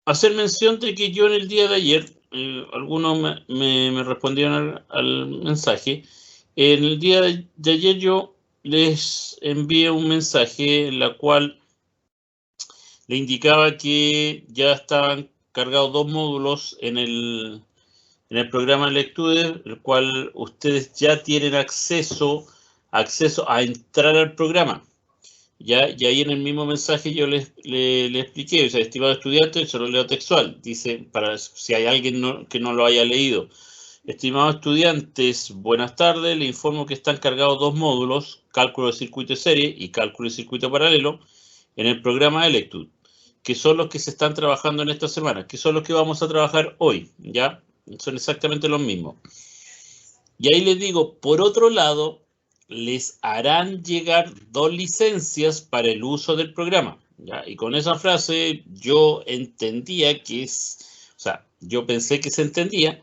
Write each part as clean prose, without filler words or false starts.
hacer mención de que yo en el día de ayer, algunos me respondieron al mensaje, en el día de ayer yo les envié un mensaje en la cual le indicaba que ya estaban cargados 2 módulos en el programa Lectude, el cual ustedes ya tienen acceso a entrar al programa. ¿Ya? Y ahí en el mismo mensaje yo le expliqué, o sea, estimado estudiante, se lo leo textual, dice, para si hay alguien que no lo haya leído. Estimados estudiantes, buenas tardes, le informo que están cargados 2 módulos, cálculo de circuito de serie y cálculo de circuito paralelo, en el programa de Lectude, que son los que se están trabajando en esta semana, que son los que vamos a trabajar hoy, ¿ya? Son exactamente los mismos. Y ahí les digo, por otro lado, les harán llegar 2 licencias para el uso del programa, ¿ya? Y con esa frase yo entendía yo pensé que se entendía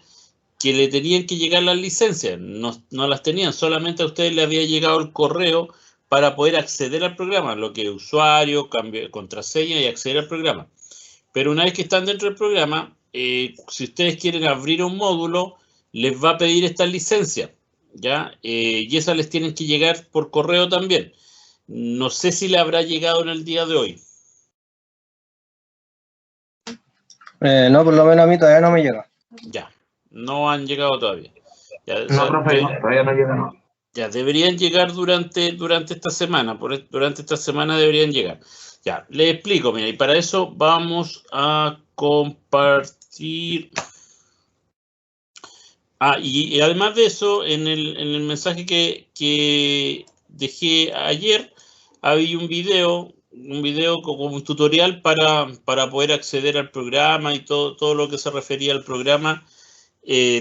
que le tenían que llegar las licencias, no las tenían, solamente a ustedes les había llegado el correo para poder acceder al programa, lo que es usuario, cambio de contraseña y acceder al programa. Pero una vez que están dentro del programa, si ustedes quieren abrir un módulo, les va a pedir esta licencia, ¿ya? Y esas les tienen que llegar por correo también. No sé si le habrá llegado en el día de hoy. No, por lo menos a mí todavía no me llega. Ya, no han llegado todavía. Ya, no, profe, todavía no llega, no. Ya, deberían llegar durante esta semana, durante esta semana deberían llegar. Ya, les explico, mira, y para eso vamos a compartir. Y además de eso, en el mensaje que dejé ayer, había un video como un tutorial para poder acceder al programa y todo lo que se refería al programa,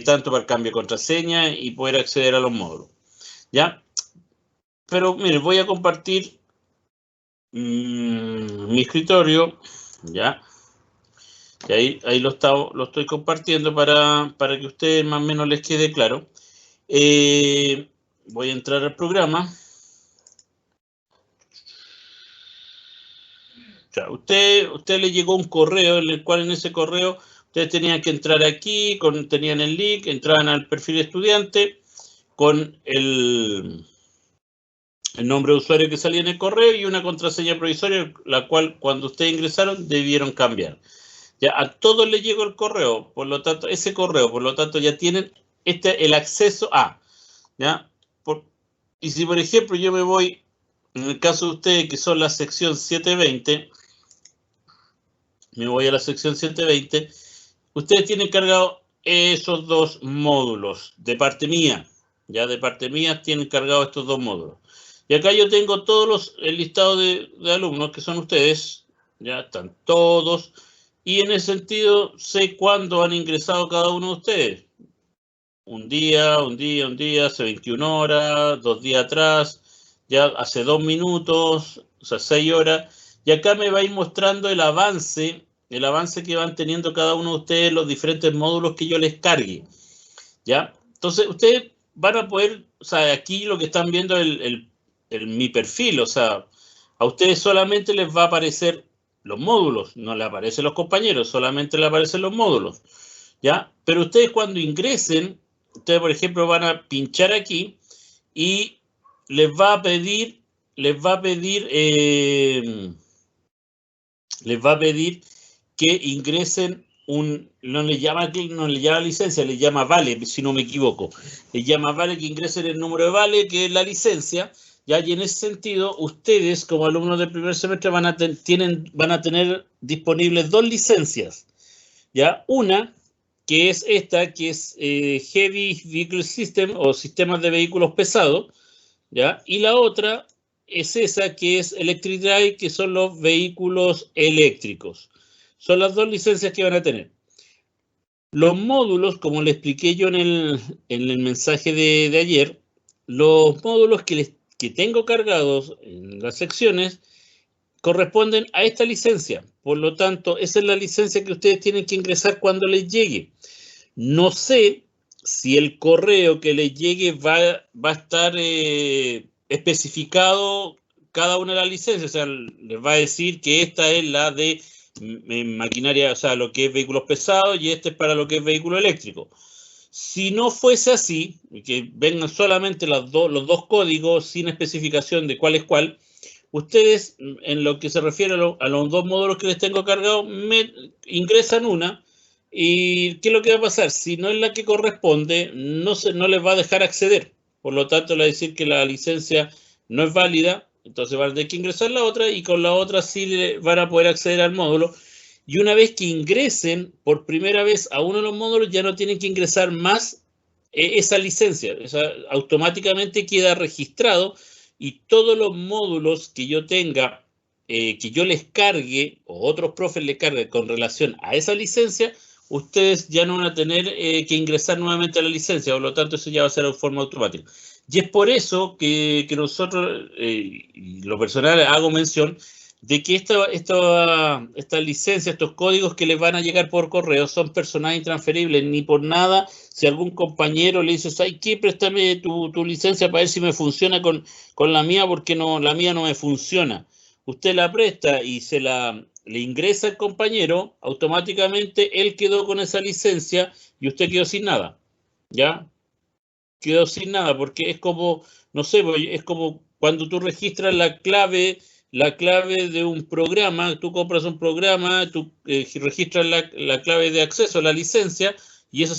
tanto para el cambio de contraseña y poder acceder a los módulos. ¿Ya? Pero mire, voy a compartir mi escritorio, ¿ya? Y ahí lo estoy compartiendo para que a ustedes más o menos les quede claro. Voy a entrar al programa. O sea, usted le llegó un correo en el cual en ese correo ustedes tenían que entrar aquí, tenían el link, entraban al perfil estudiante con el nombre de usuario que salía en el correo y una contraseña provisoria, la cual cuando ustedes ingresaron debieron cambiar. Ya a todos les llegó el correo, por lo tanto, ese correo, por lo tanto, ya tienen el acceso a, ¿ya? Y si, por ejemplo, yo me voy, en el caso de ustedes, que son la sección 720, me voy a la sección 720, ustedes tienen cargado esos 2 módulos de parte mía, ya de parte mía tienen cargado estos 2 módulos. Y acá yo tengo el listado de alumnos que son ustedes, ya están todos. Y en ese sentido, sé cuándo han ingresado cada uno de ustedes. Un día, hace 21 horas, 2 días atrás, ya hace 2 minutos, o sea, 6 horas. Y acá me va a ir mostrando el avance que van teniendo cada uno de ustedes, los diferentes módulos que yo les cargue. ¿Ya? Entonces, ustedes van a poder, o sea, aquí lo que están viendo es mi perfil, o sea, a ustedes solamente les va a aparecer los módulos, no les aparecen los compañeros, solamente les aparecen los módulos, ¿ya? Pero ustedes cuando ingresen, ustedes por ejemplo van a pinchar aquí y les va a pedir que ingresen no le llama licencia, le llama vale, si no me equivoco. Le llama vale que ingresen el número de vale, que es la licencia. ¿Ya? Y en ese sentido, ustedes como alumnos del primer semestre van a tener disponibles 2 licencias. ¿Ya? Una, que es esta, que es Heavy Vehicle System o sistemas de vehículos pesados. ¿Ya? Y la otra es esa, que es Electric Drive, que son los vehículos eléctricos. Son las 2 licencias que van a tener. Los módulos, como le expliqué yo en el mensaje de ayer, los módulos que tengo cargados en las secciones corresponden a esta licencia. Por lo tanto, esa es la licencia que ustedes tienen que ingresar cuando les llegue. No sé si el correo que les llegue va a estar especificado cada una de las licencias. O sea, les va a decir que esta es la de maquinaria, o sea, lo que es vehículos pesados, y este es para lo que es vehículo eléctrico. Si no fuese así, que vengan solamente los dos códigos sin especificación de cuál es cuál, ustedes, en lo que se refiere a los dos módulos que les tengo cargados, ingresan una, y ¿qué es lo que va a pasar? Si no es la que corresponde, no les va a dejar acceder. Por lo tanto, le va a decir que la licencia no es válida, entonces van a tener que ingresar la otra, y con la otra sí van a poder acceder al módulo. Y una vez que ingresen por primera vez a uno de los módulos, ya no tienen que ingresar más esa licencia. Automáticamente queda registrado, y todos los módulos que yo tenga, que yo les cargue, o otros profes les carguen con relación a esa licencia, ustedes ya no van a tener que ingresar nuevamente a la licencia. Por lo tanto, eso ya va a ser de forma automática. Y es por eso que nosotros, y lo personal, hago mención de que esta licencia, estos códigos que les van a llegar por correo, son personales intransferibles. Ni por nada, si algún compañero le dice, ¿sabes qué? Préstame tu licencia para ver si me funciona con la mía, porque la mía no me funciona. Usted la presta y le ingresa al compañero, automáticamente él quedó con esa licencia y usted quedó sin nada. ¿Ya? Quedó sin nada, porque es como, no sé, es como cuando tú registras la clave de un programa. Tú compras un programa, tú registras la clave de acceso a la licencia, y eso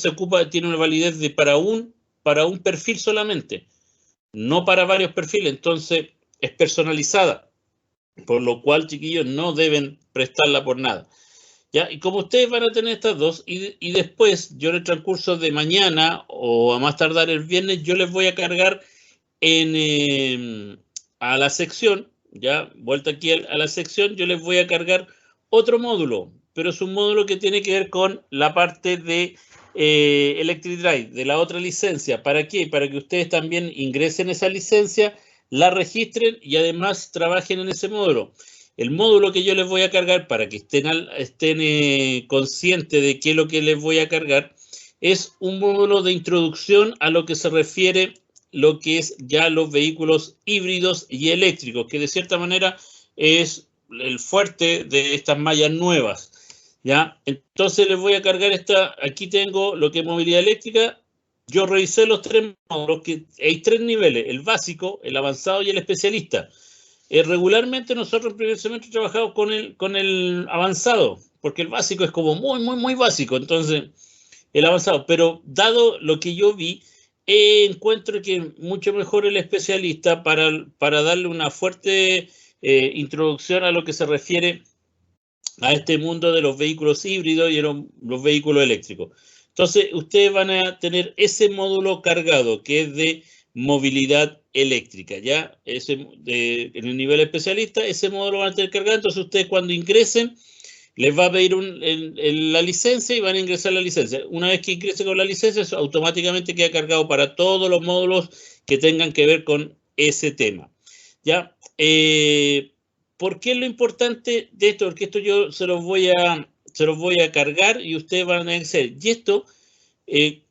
tiene una validez para un perfil solamente, no para varios perfiles. Entonces es personalizada, por lo cual, chiquillos, no deben prestarla por nada. ¿Ya? Y como ustedes van a tener estas dos, y después yo en el transcurso de mañana o a más tardar el viernes, yo les voy a cargar a la sección, ya, vuelta aquí a la sección, yo les voy a cargar otro módulo, pero es un módulo que tiene que ver con la parte de Electric Drive, de la otra licencia. ¿Para qué? Para que ustedes también ingresen esa licencia, la registren y además trabajen en ese módulo. El módulo que yo les voy a cargar, para que estén conscientes de qué es lo que les voy a cargar, es un módulo de introducción a lo que se refiere lo que es ya los vehículos híbridos y eléctricos, que de cierta manera es el fuerte de estas mallas nuevas. ¿Ya? Entonces les voy a cargar aquí tengo lo que es movilidad eléctrica. Yo revisé los tres módulos, que hay tres niveles: el básico, el avanzado y el especialista. Regularmente nosotros en primer semestre trabajamos con el avanzado, porque el básico es como muy básico. Entonces el avanzado, pero dado lo que yo vi, encuentro que mucho mejor el especialista para darle una fuerte introducción a lo que se refiere a este mundo de los vehículos híbridos y los vehículos eléctricos. Entonces ustedes van a tener ese módulo cargado, que es de movilidad eléctrica, ¿ya? En el nivel especialista, ese módulo van a tener cargado. Entonces ustedes, cuando ingresen, les va a pedir la licencia, y van a ingresar la licencia. Una vez que ingresen con la licencia, eso automáticamente queda cargado para todos los módulos que tengan que ver con ese tema, ¿ya? ¿Por qué es lo importante de esto? Porque esto yo se los voy a cargar y ustedes van a hacer. Y esto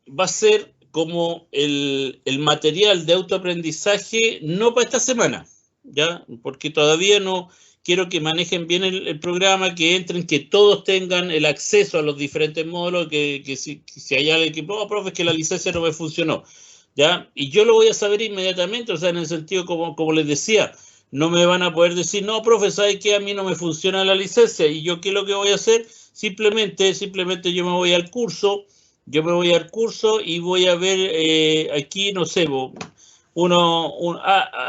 va a ser como el material de autoaprendizaje, no para esta semana, ¿ya? Porque todavía no quiero que manejen bien el programa, que entren, que todos tengan el acceso a los diferentes módulos, que si hay alguien que, profe, es que la licencia no me funcionó, ¿ya? Y yo lo voy a saber inmediatamente, o sea, en el sentido, como les decía, no me van a poder decir, no, profe, ¿sabe qué? A mí no me funciona la licencia. ¿Y yo qué es lo que voy a hacer? Simplemente yo me voy al curso, y voy a ver aquí, no sé,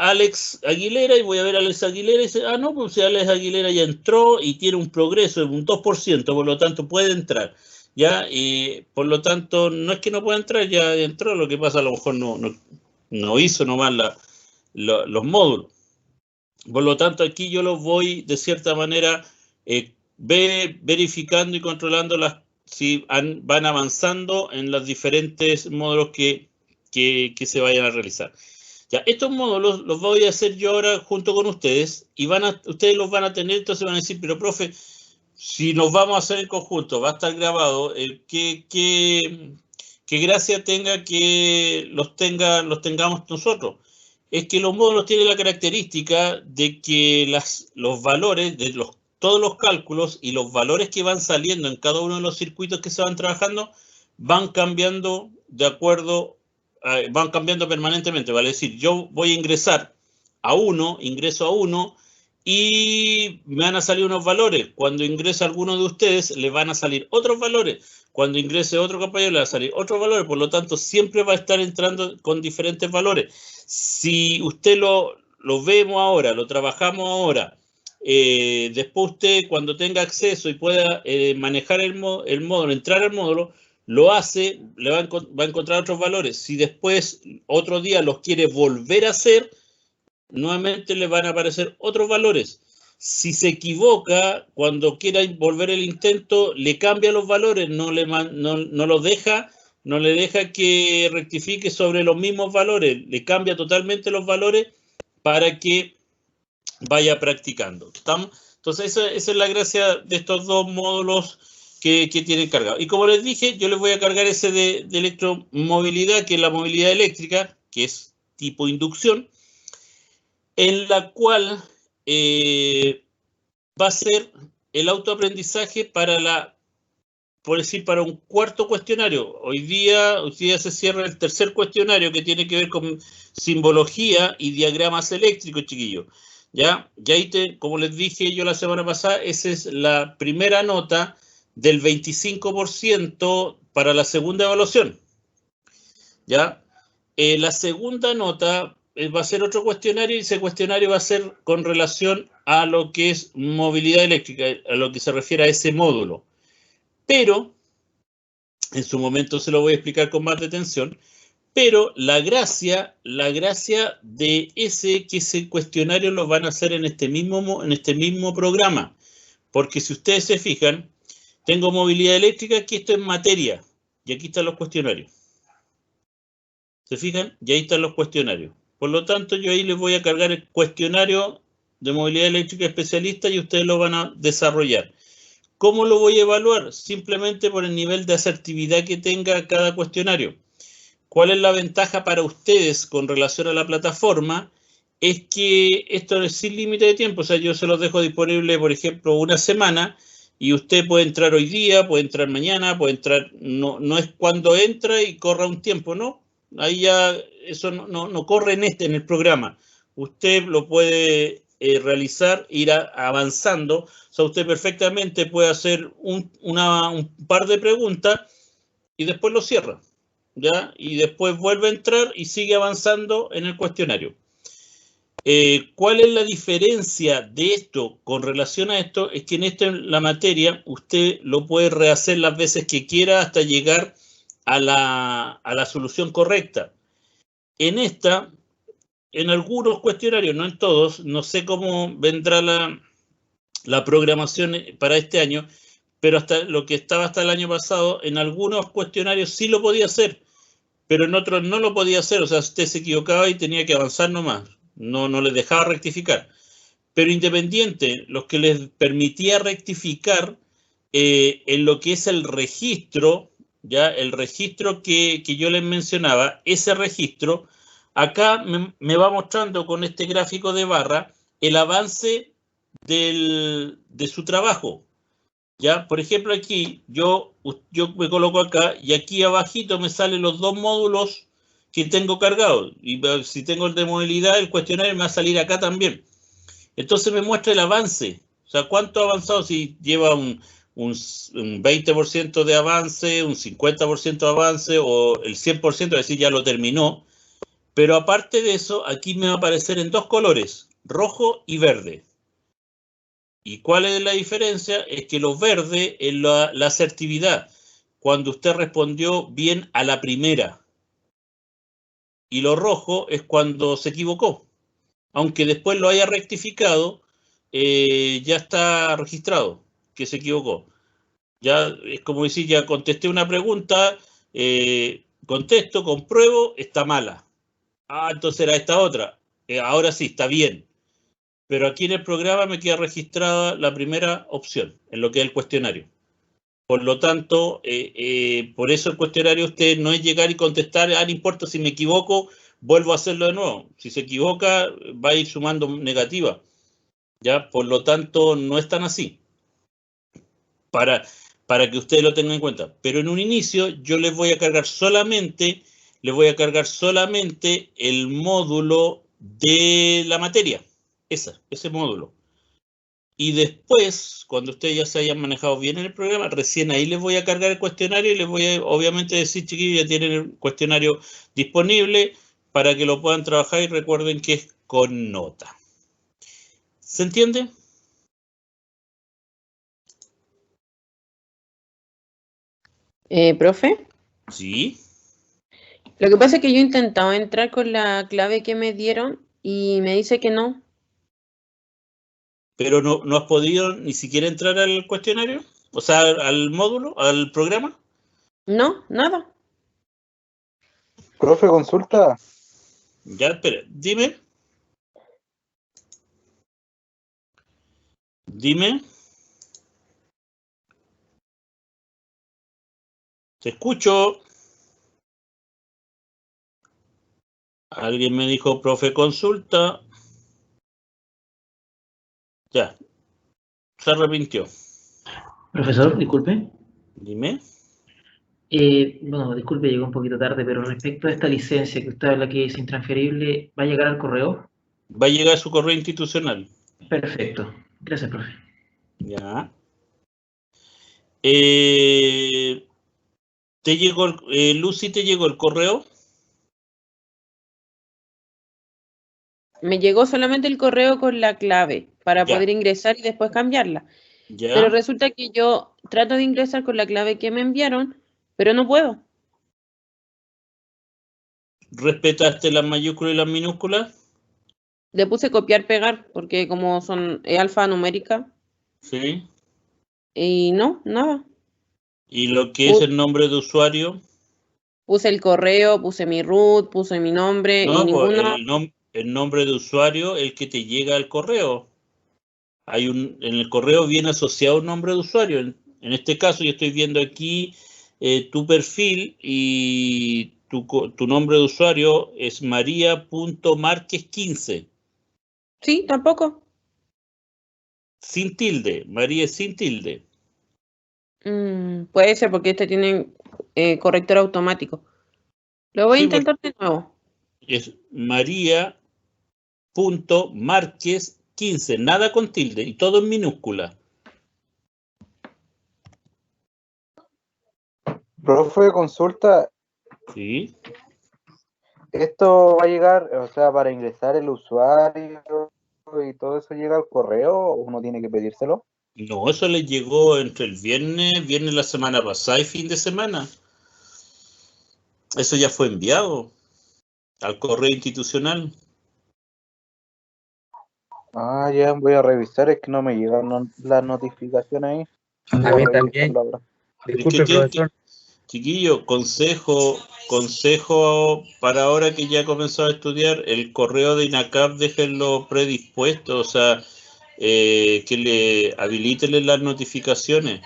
Alex Aguilera, y voy a ver a Alex Aguilera y dice, no, pues si Alex Aguilera ya entró y tiene un progreso de un 2%, por lo tanto puede entrar, ¿ya? Y por lo tanto, no es que no pueda entrar, ya entró. Lo que pasa, a lo mejor no hizo nomás los módulos. Por lo tanto, aquí yo los voy, de cierta manera, verificando y controlando si van avanzando en los diferentes módulos que se vayan a realizar. Ya, estos módulos los voy a hacer yo ahora junto con ustedes, y ustedes los van a tener. Entonces van a decir, pero profe, si nos vamos a hacer en conjunto, va a estar grabado, ¿qué gracia tenga que los tengamos nosotros? Es que los módulos tienen la característica de que los valores de todos los cálculos y los valores que van saliendo en cada uno de los circuitos que se van trabajando van cambiando de acuerdo, van cambiando permanentemente. Vale decir, yo voy a ingresar a uno, ingreso a uno y me van a salir unos valores. Cuando ingrese alguno de ustedes, le van a salir otros valores. Cuando ingrese otro compañero, le va a salir otros valores. Por lo tanto, siempre va a estar entrando con diferentes valores. Si usted lo vemos ahora, lo trabajamos ahora, después usted cuando tenga acceso y pueda manejar el módulo, entrar al módulo, lo hace, le va a encontrar otros valores. Si después otro día los quiere volver a hacer, nuevamente le van a aparecer otros valores. Si se equivoca, cuando quiera volver el intento, le cambia los valores, no le deja que rectifique sobre los mismos valores, le cambia totalmente los valores para que vaya practicando. ¿Estamos? Entonces, esa es la gracia de estos dos módulos que tienen cargados. Y como les dije, yo les voy a cargar ese de electromovilidad, que es la movilidad eléctrica, que es tipo inducción, en la cual va a ser el autoaprendizaje para para un cuarto cuestionario. Hoy día se cierra el tercer cuestionario que tiene que ver con simbología y diagramas eléctricos, chiquillos. ¿Ya? Y ahí, como les dije yo la semana pasada, esa es la primera nota del 25% para la segunda evaluación. ¿Ya? La segunda nota va a ser otro cuestionario y ese cuestionario va a ser con relación a lo que es movilidad eléctrica, a lo que se refiere a ese módulo. Pero, en su momento se lo voy a explicar con más detención, pero la gracia de que ese cuestionario lo van a hacer en este mismo programa. Porque si ustedes se fijan, tengo movilidad eléctrica, aquí esto es materia, y aquí están los cuestionarios. ¿Se fijan? Y ahí están los cuestionarios. Por lo tanto, yo ahí les voy a cargar el cuestionario de movilidad eléctrica especialista y ustedes lo van a desarrollar. ¿Cómo lo voy a evaluar? Simplemente por el nivel de asertividad que tenga cada cuestionario. ¿Cuál es la ventaja para ustedes con relación a la plataforma? Es que esto es sin límite de tiempo. O sea, yo se los dejo disponible, por ejemplo, una semana y usted puede entrar hoy día, puede entrar mañana, puede entrar... No es cuando entra y corra un tiempo, ¿no? Ahí ya eso no corre en el programa. Usted lo puede realizar, ir avanzando. O sea, usted perfectamente puede hacer un par de preguntas y después lo cierra, ¿ya? Y después vuelve a entrar y sigue avanzando en el cuestionario. ¿Cuál es la diferencia de esto con relación a esto? Es que en la materia usted lo puede rehacer las veces que quiera hasta llegar a la solución correcta. En algunos cuestionarios, no en todos, no sé cómo vendrá la programación para este año, pero hasta lo que estaba hasta el año pasado, en algunos cuestionarios sí lo podía hacer, pero en otros no lo podía hacer. O sea, usted se equivocaba y tenía que avanzar nomás, no les dejaba rectificar. Pero independiente, los que les permitía rectificar en lo que es el registro, ya el registro que yo les mencionaba, ese registro, acá me va mostrando con este gráfico de barra el avance de su trabajo. ¿Ya? Por ejemplo, aquí yo me coloco acá y aquí abajito me salen los dos módulos que tengo cargados. Y si tengo el de movilidad, el cuestionario me va a salir acá también. Entonces me muestra el avance. O sea, cuánto ha avanzado, si lleva un 20% de avance, un 50% de avance o el 100%, es decir, ya lo terminó. Pero aparte de eso, aquí me va a aparecer en dos colores, rojo y verde. ¿Y cuál es la diferencia? Es que lo verde es la asertividad, cuando usted respondió bien a la primera. Y lo rojo es cuando se equivocó. Aunque después lo haya rectificado, ya está registrado que se equivocó. Ya es como decir, ya contesté una pregunta, contesto, compruebo, está mala. Entonces era esta otra. Ahora sí, está bien. Pero aquí en el programa me queda registrada la primera opción, en lo que es el cuestionario. Por lo tanto, por eso el cuestionario usted no es llegar y contestar, no importa si me equivoco, vuelvo a hacerlo de nuevo. Si se equivoca, va a ir sumando negativa. ¿Ya? Por lo tanto, no es tan así. Para que ustedes lo tengan en cuenta. Pero en un inicio yo les voy a cargar solamente el módulo de la materia. Ese módulo. Y después, cuando ustedes ya se hayan manejado bien en el programa, recién ahí les voy a cargar el cuestionario y les voy a, obviamente, decir, chiquillos, ya tienen el cuestionario disponible para que lo puedan trabajar y recuerden que es con nota. ¿Se entiende? ¿Profe? Sí. Lo que pasa es que yo he intentado entrar con la clave que me dieron y me dice que no. ¿Pero no has podido ni siquiera entrar al cuestionario? O sea, al módulo, al programa. No, nada. Profe, consulta. Ya, espera, dime. Te escucho. Alguien me dijo, profe, consulta. Ya, se arrepintió. Profesor, disculpe. Dime. Bueno, disculpe, llegó un poquito tarde, pero respecto a esta licencia que usted habla que es intransferible, ¿va a llegar al correo? Va a llegar su correo institucional. Perfecto. Gracias, profe. Ya. ¿Te llegó, Lucy, te llegó el correo? Me llegó solamente el correo con la clave para Ya. poder ingresar y después cambiarla. Ya. Pero resulta que yo trato de ingresar con la clave que me enviaron, pero no puedo. ¿Respetaste las mayúsculas y las minúsculas? Le puse copiar, pegar, porque como son alfanumérica, Sí. y no, nada. ¿Y lo que es el nombre de usuario? Puse el correo, puse mi root, puse mi nombre y No, pues, ninguno. el nombre de usuario, el que te llega al correo. En el correo viene asociado un nombre de usuario. En este caso, yo estoy viendo aquí tu perfil y tu nombre de usuario es maria.marquez15. Sí, tampoco. Sin tilde. María es sin tilde. Puede ser porque este tiene corrector automático. Lo voy a Sí, intentar de nuevo. es maria.marquez15. Nada con tilde y todo en minúscula. Profe, consulta. Sí. ¿Esto va a llegar, o sea, para ingresar el usuario y todo eso llega al correo o uno tiene que pedírselo? No, eso les llegó entre el viernes la semana pasada y fin de semana. Eso ya fue enviado al correo institucional. Ah, ya voy a revisar, es que no me llegan las notificaciones ahí. A Voy a mí revisar también. ahora. Disculpe, profesor. Chiquillo, consejo para ahora que ya ha comenzado a estudiar, el correo de INACAP déjenlo predispuesto, o sea, que le habiliten las notificaciones,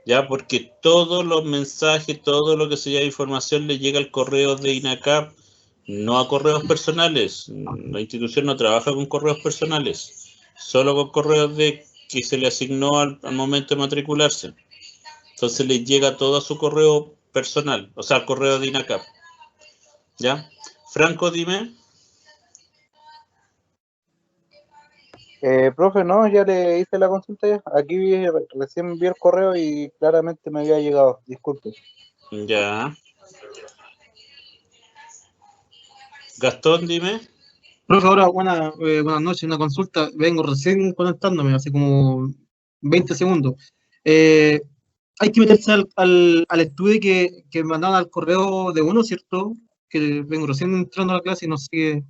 ya, porque todos los mensajes, todo lo que sea información le llega al correo de INACAP, no a correos personales. La institución no trabaja con correos personales, solo con correos que se le asignó al momento de matricularse. Entonces les llega todo a su correo personal, o sea, al correo de INACAP. ¿Ya? Franco, dime. Profe, no, ya le hice la consulta ya. Aquí recién vi el correo y claramente me había llegado. Disculpe. Ya. Gastón, dime. Profe, ahora buenas noches, una consulta. Vengo recién conectándome, hace como 20 segundos. Hay que meterse al estudio que me mandaron al correo de uno, ¿cierto? Que vengo recién entrando a la clase y no sé qué.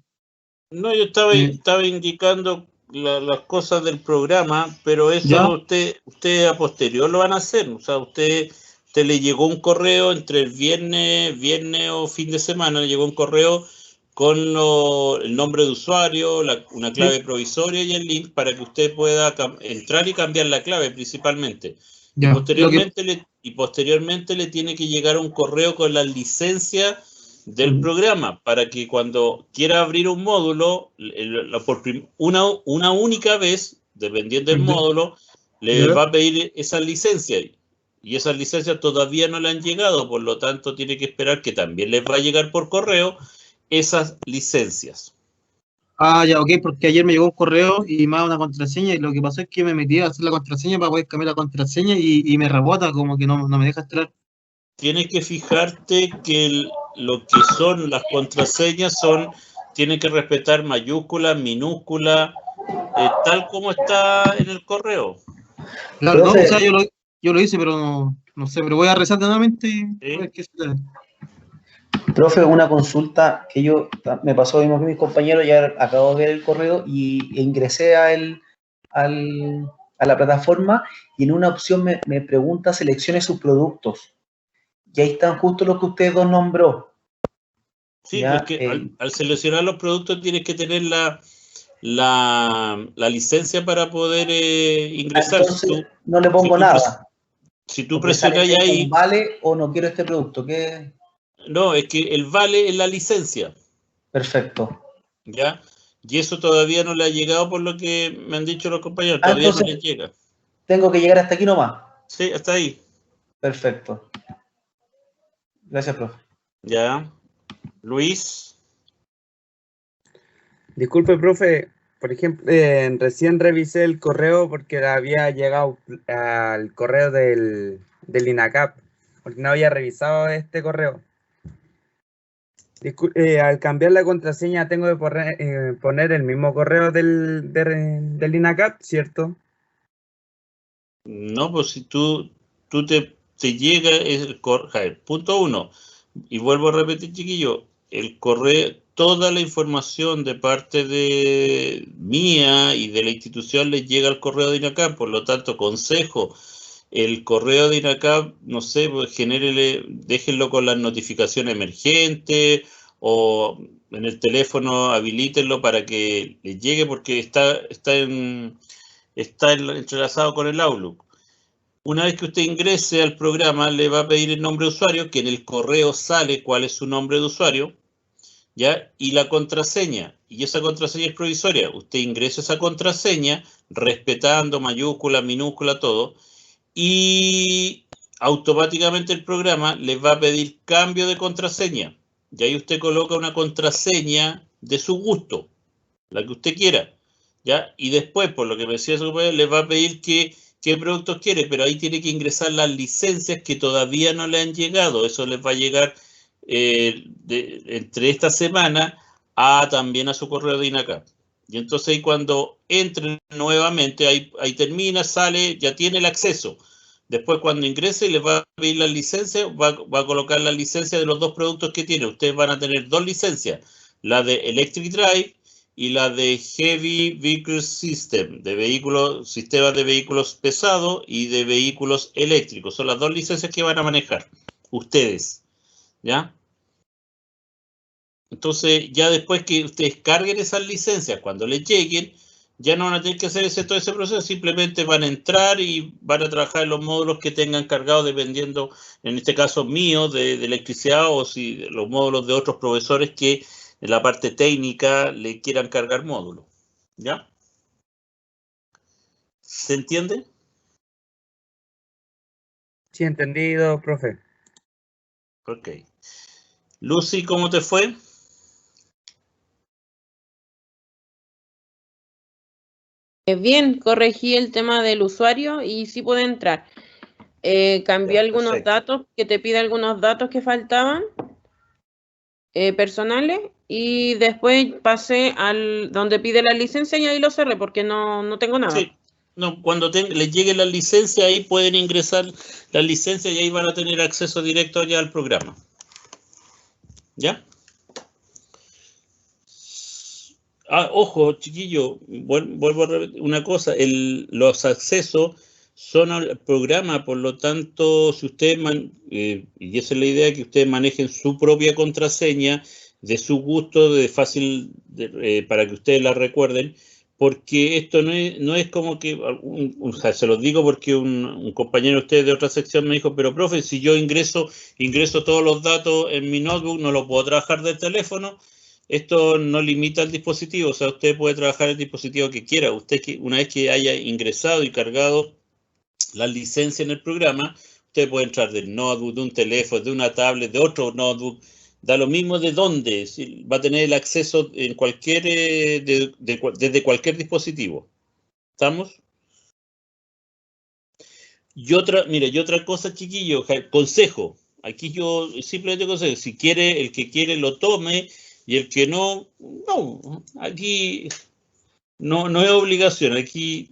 No, yo estaba indicando las cosas del programa, pero eso ¿Ya? usted a posterior lo van a hacer. O sea, usted le llegó un correo entre el viernes o fin de semana, le llegó un correo con el nombre de usuario, una clave provisoria y el link para que usted pueda entrar y cambiar la clave principalmente. Ya. Y posteriormente le tiene que llegar un correo con la licencia del programa para que cuando quiera abrir un módulo, una única vez dependiendo del módulo, le va a pedir esas licencias. Y esas licencias todavía no le han llegado, por lo tanto tiene que esperar que también les va a llegar por correo esas licencias. Ah, ya, ok, porque ayer me llegó un correo y me da una contraseña y lo que pasó es que me metí a hacer la contraseña para poder cambiar la contraseña y me rebota, como que no me deja entrar. Tienes que fijarte que lo que son las contraseñas tienen que respetar mayúsculas, minúsculas, tal como está en el correo. Claro, no, o sea, yo lo hice, pero no sé, pero voy a rezar nuevamente y ¿Sí? a ver qué sucede. Profe, una consulta que me pasó mismo que mis compañeros, ya acabo de ver el correo e ingresé a la plataforma y en una opción me pregunta seleccione sus productos. Y ahí están justo los que usted dos nombró. Sí, ya, porque al seleccionar los productos tienes que tener la licencia para poder ingresar. Entonces, no le pongo nada. Si tú presionas ahí... ¿Vale o no quiero este producto? ¿Qué? No, es que el vale es la licencia. Perfecto. ¿Ya? Y eso todavía no le ha llegado por lo que me han dicho los compañeros. Todavía entonces, no le llega. Tengo que llegar hasta aquí nomás. Sí, hasta ahí. Perfecto. Gracias, profe. Ya. Luis. Disculpe, profe. Por ejemplo, recién revisé el correo porque había llegado al correo del INACAP, porque no había revisado este correo. Al cambiar la contraseña tengo que poner el mismo correo del INACAP, ¿cierto? No, pues si tú te llega el correo. Punto 1. Y vuelvo a repetir, chiquillo, el correo, toda la información de parte de mía y de la institución les llega al correo de INACAP. Por lo tanto, consejo, el correo de INACAP, no sé, pues déjenlo con las notificaciones emergentes o en el teléfono habilítenlo para que les llegue porque está entrelazado con el Outlook. Una vez que usted ingrese al programa, le va a pedir el nombre de usuario, que en el correo sale cuál es su nombre de usuario, ¿ya? Y la contraseña. Y esa contraseña es provisoria. Usted ingresa esa contraseña, respetando mayúscula, minúscula, todo, y automáticamente el programa les va a pedir cambio de contraseña. Y ahí usted coloca una contraseña de su gusto, la que usted quiera, ¿ya? Y después, por lo que me decía su compañero, les va a pedir qué productos quiere, pero ahí tiene que ingresar las licencias que todavía no le han llegado. Eso les va a llegar entre esta semana también a su correo de INACAP. Y entonces ahí cuando entre nuevamente, ahí termina, sale, ya tiene el acceso. Después cuando ingrese les va a pedir la licencia, va a colocar la licencia de los dos productos que tiene. Ustedes van a tener dos licencias, la de Electric Drive y la de Heavy Vehicle System, sistemas de vehículos pesados y de vehículos eléctricos. Son las dos licencias que van a manejar ustedes, ¿ya? Entonces, ya después que ustedes carguen esas licencias, cuando les lleguen, ya no van a tener que hacer todo ese proceso, simplemente van a entrar y van a trabajar en los módulos que tengan cargados, dependiendo, en este caso mío, de electricidad, o si los módulos de otros profesores que en la parte técnica le quieran cargar módulos. ¿Ya? ¿Se entiende? Sí, entendido, profe. Ok. Lucy, ¿cómo te fue? Bien, corregí el tema del usuario y sí puede entrar. Cambié algunos datos, que te pide algunos datos que faltaban, personales, y después pasé al donde pide la licencia y ahí lo cerré porque no tengo nada. Sí, no, cuando les llegue la licencia ahí pueden ingresar la licencia y ahí van a tener acceso directo ya al programa. ¿Ya? Ojo, chiquillo, vuelvo a repetir una cosa, los accesos son al programa, por lo tanto, si ustedes, y esa es la idea, que ustedes manejen su propia contraseña, de su gusto, para que ustedes la recuerden, porque esto no es como que, o sea, se los digo porque un compañero de ustedes de otra sección me dijo, pero profe, si yo ingreso todos los datos en mi notebook, no lo puedo trabajar del teléfono. esto no limita el dispositivo, o sea, usted puede trabajar el dispositivo que quiera. Usted, una vez que haya ingresado y cargado la licencia en el programa, usted puede entrar del notebook, de un teléfono, de una tablet, de otro notebook, da lo mismo de dónde, va a tener el acceso en cualquier, desde cualquier dispositivo. ¿Estamos? Y otra cosa, chiquillo, consejo. Aquí yo simplemente consejo, si quiere, el que quiere lo tome, y el que no, aquí no es obligación, aquí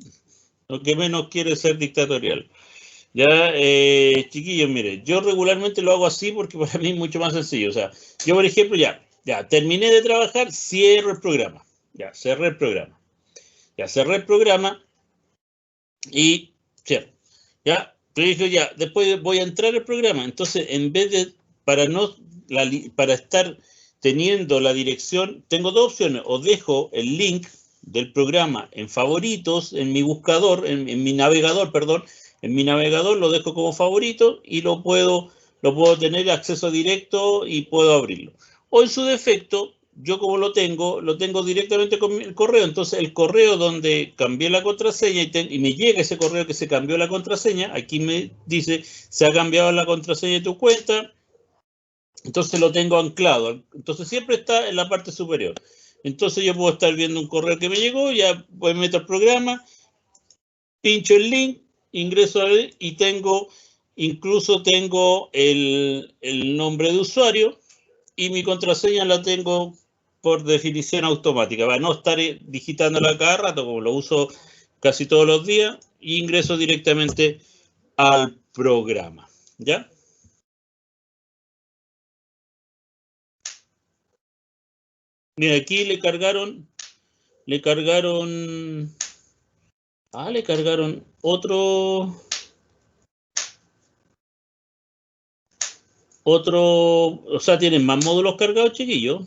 lo que menos quiere es ser dictatorial. Ya, chiquillos, mire, yo regularmente lo hago así porque para mí es mucho más sencillo. O sea, yo, por ejemplo, ya terminé de trabajar, cierro el programa. Ya, cerré el programa. Ya, cerré el programa y cierro. Ya, pero dije, ya, después voy a entrar al programa. Entonces, en vez de, para estar teniendo la dirección, tengo dos opciones. O dejo el link del programa en favoritos, en mi buscador, en mi navegador, perdón. En mi navegador lo dejo como favorito y lo puedo tener acceso directo y puedo abrirlo. O en su defecto, yo como lo tengo directamente con el correo. Entonces, el correo donde cambié la contraseña y me llega ese correo que se cambió la contraseña, aquí me dice, se ha cambiado la contraseña de tu cuenta. Entonces lo tengo anclado. Entonces siempre está en la parte superior. Entonces yo puedo estar viendo un correo que me llegó, ya pues meto el programa, pincho el link, ingreso y incluso tengo el nombre de usuario y mi contraseña la tengo por definición automática, para no estar digitándola cada rato, como lo uso casi todos los días, y ingreso directamente al programa. ¿Ya? Mira, aquí le cargaron otro, o sea, tienen más módulos cargados, chiquillos.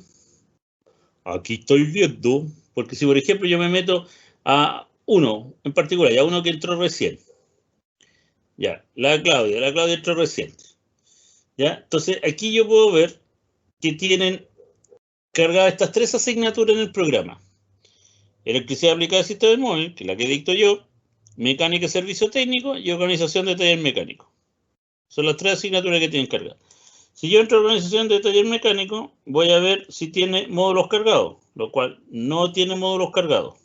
Aquí estoy viendo, porque si por ejemplo yo me meto a uno en particular, ya uno que entró recién. Ya, la Claudia entró recién. Ya, entonces aquí yo puedo ver que tienen cargadas estas tres asignaturas en el programa. Electricidad aplicada al sistema móvil, que es la que dicto yo, mecánica y servicio técnico y organización de taller mecánico. Son las tres asignaturas que tienen cargadas. Si yo entro a organización de taller mecánico, voy a ver si tiene módulos cargados, lo cual no tiene módulos cargados.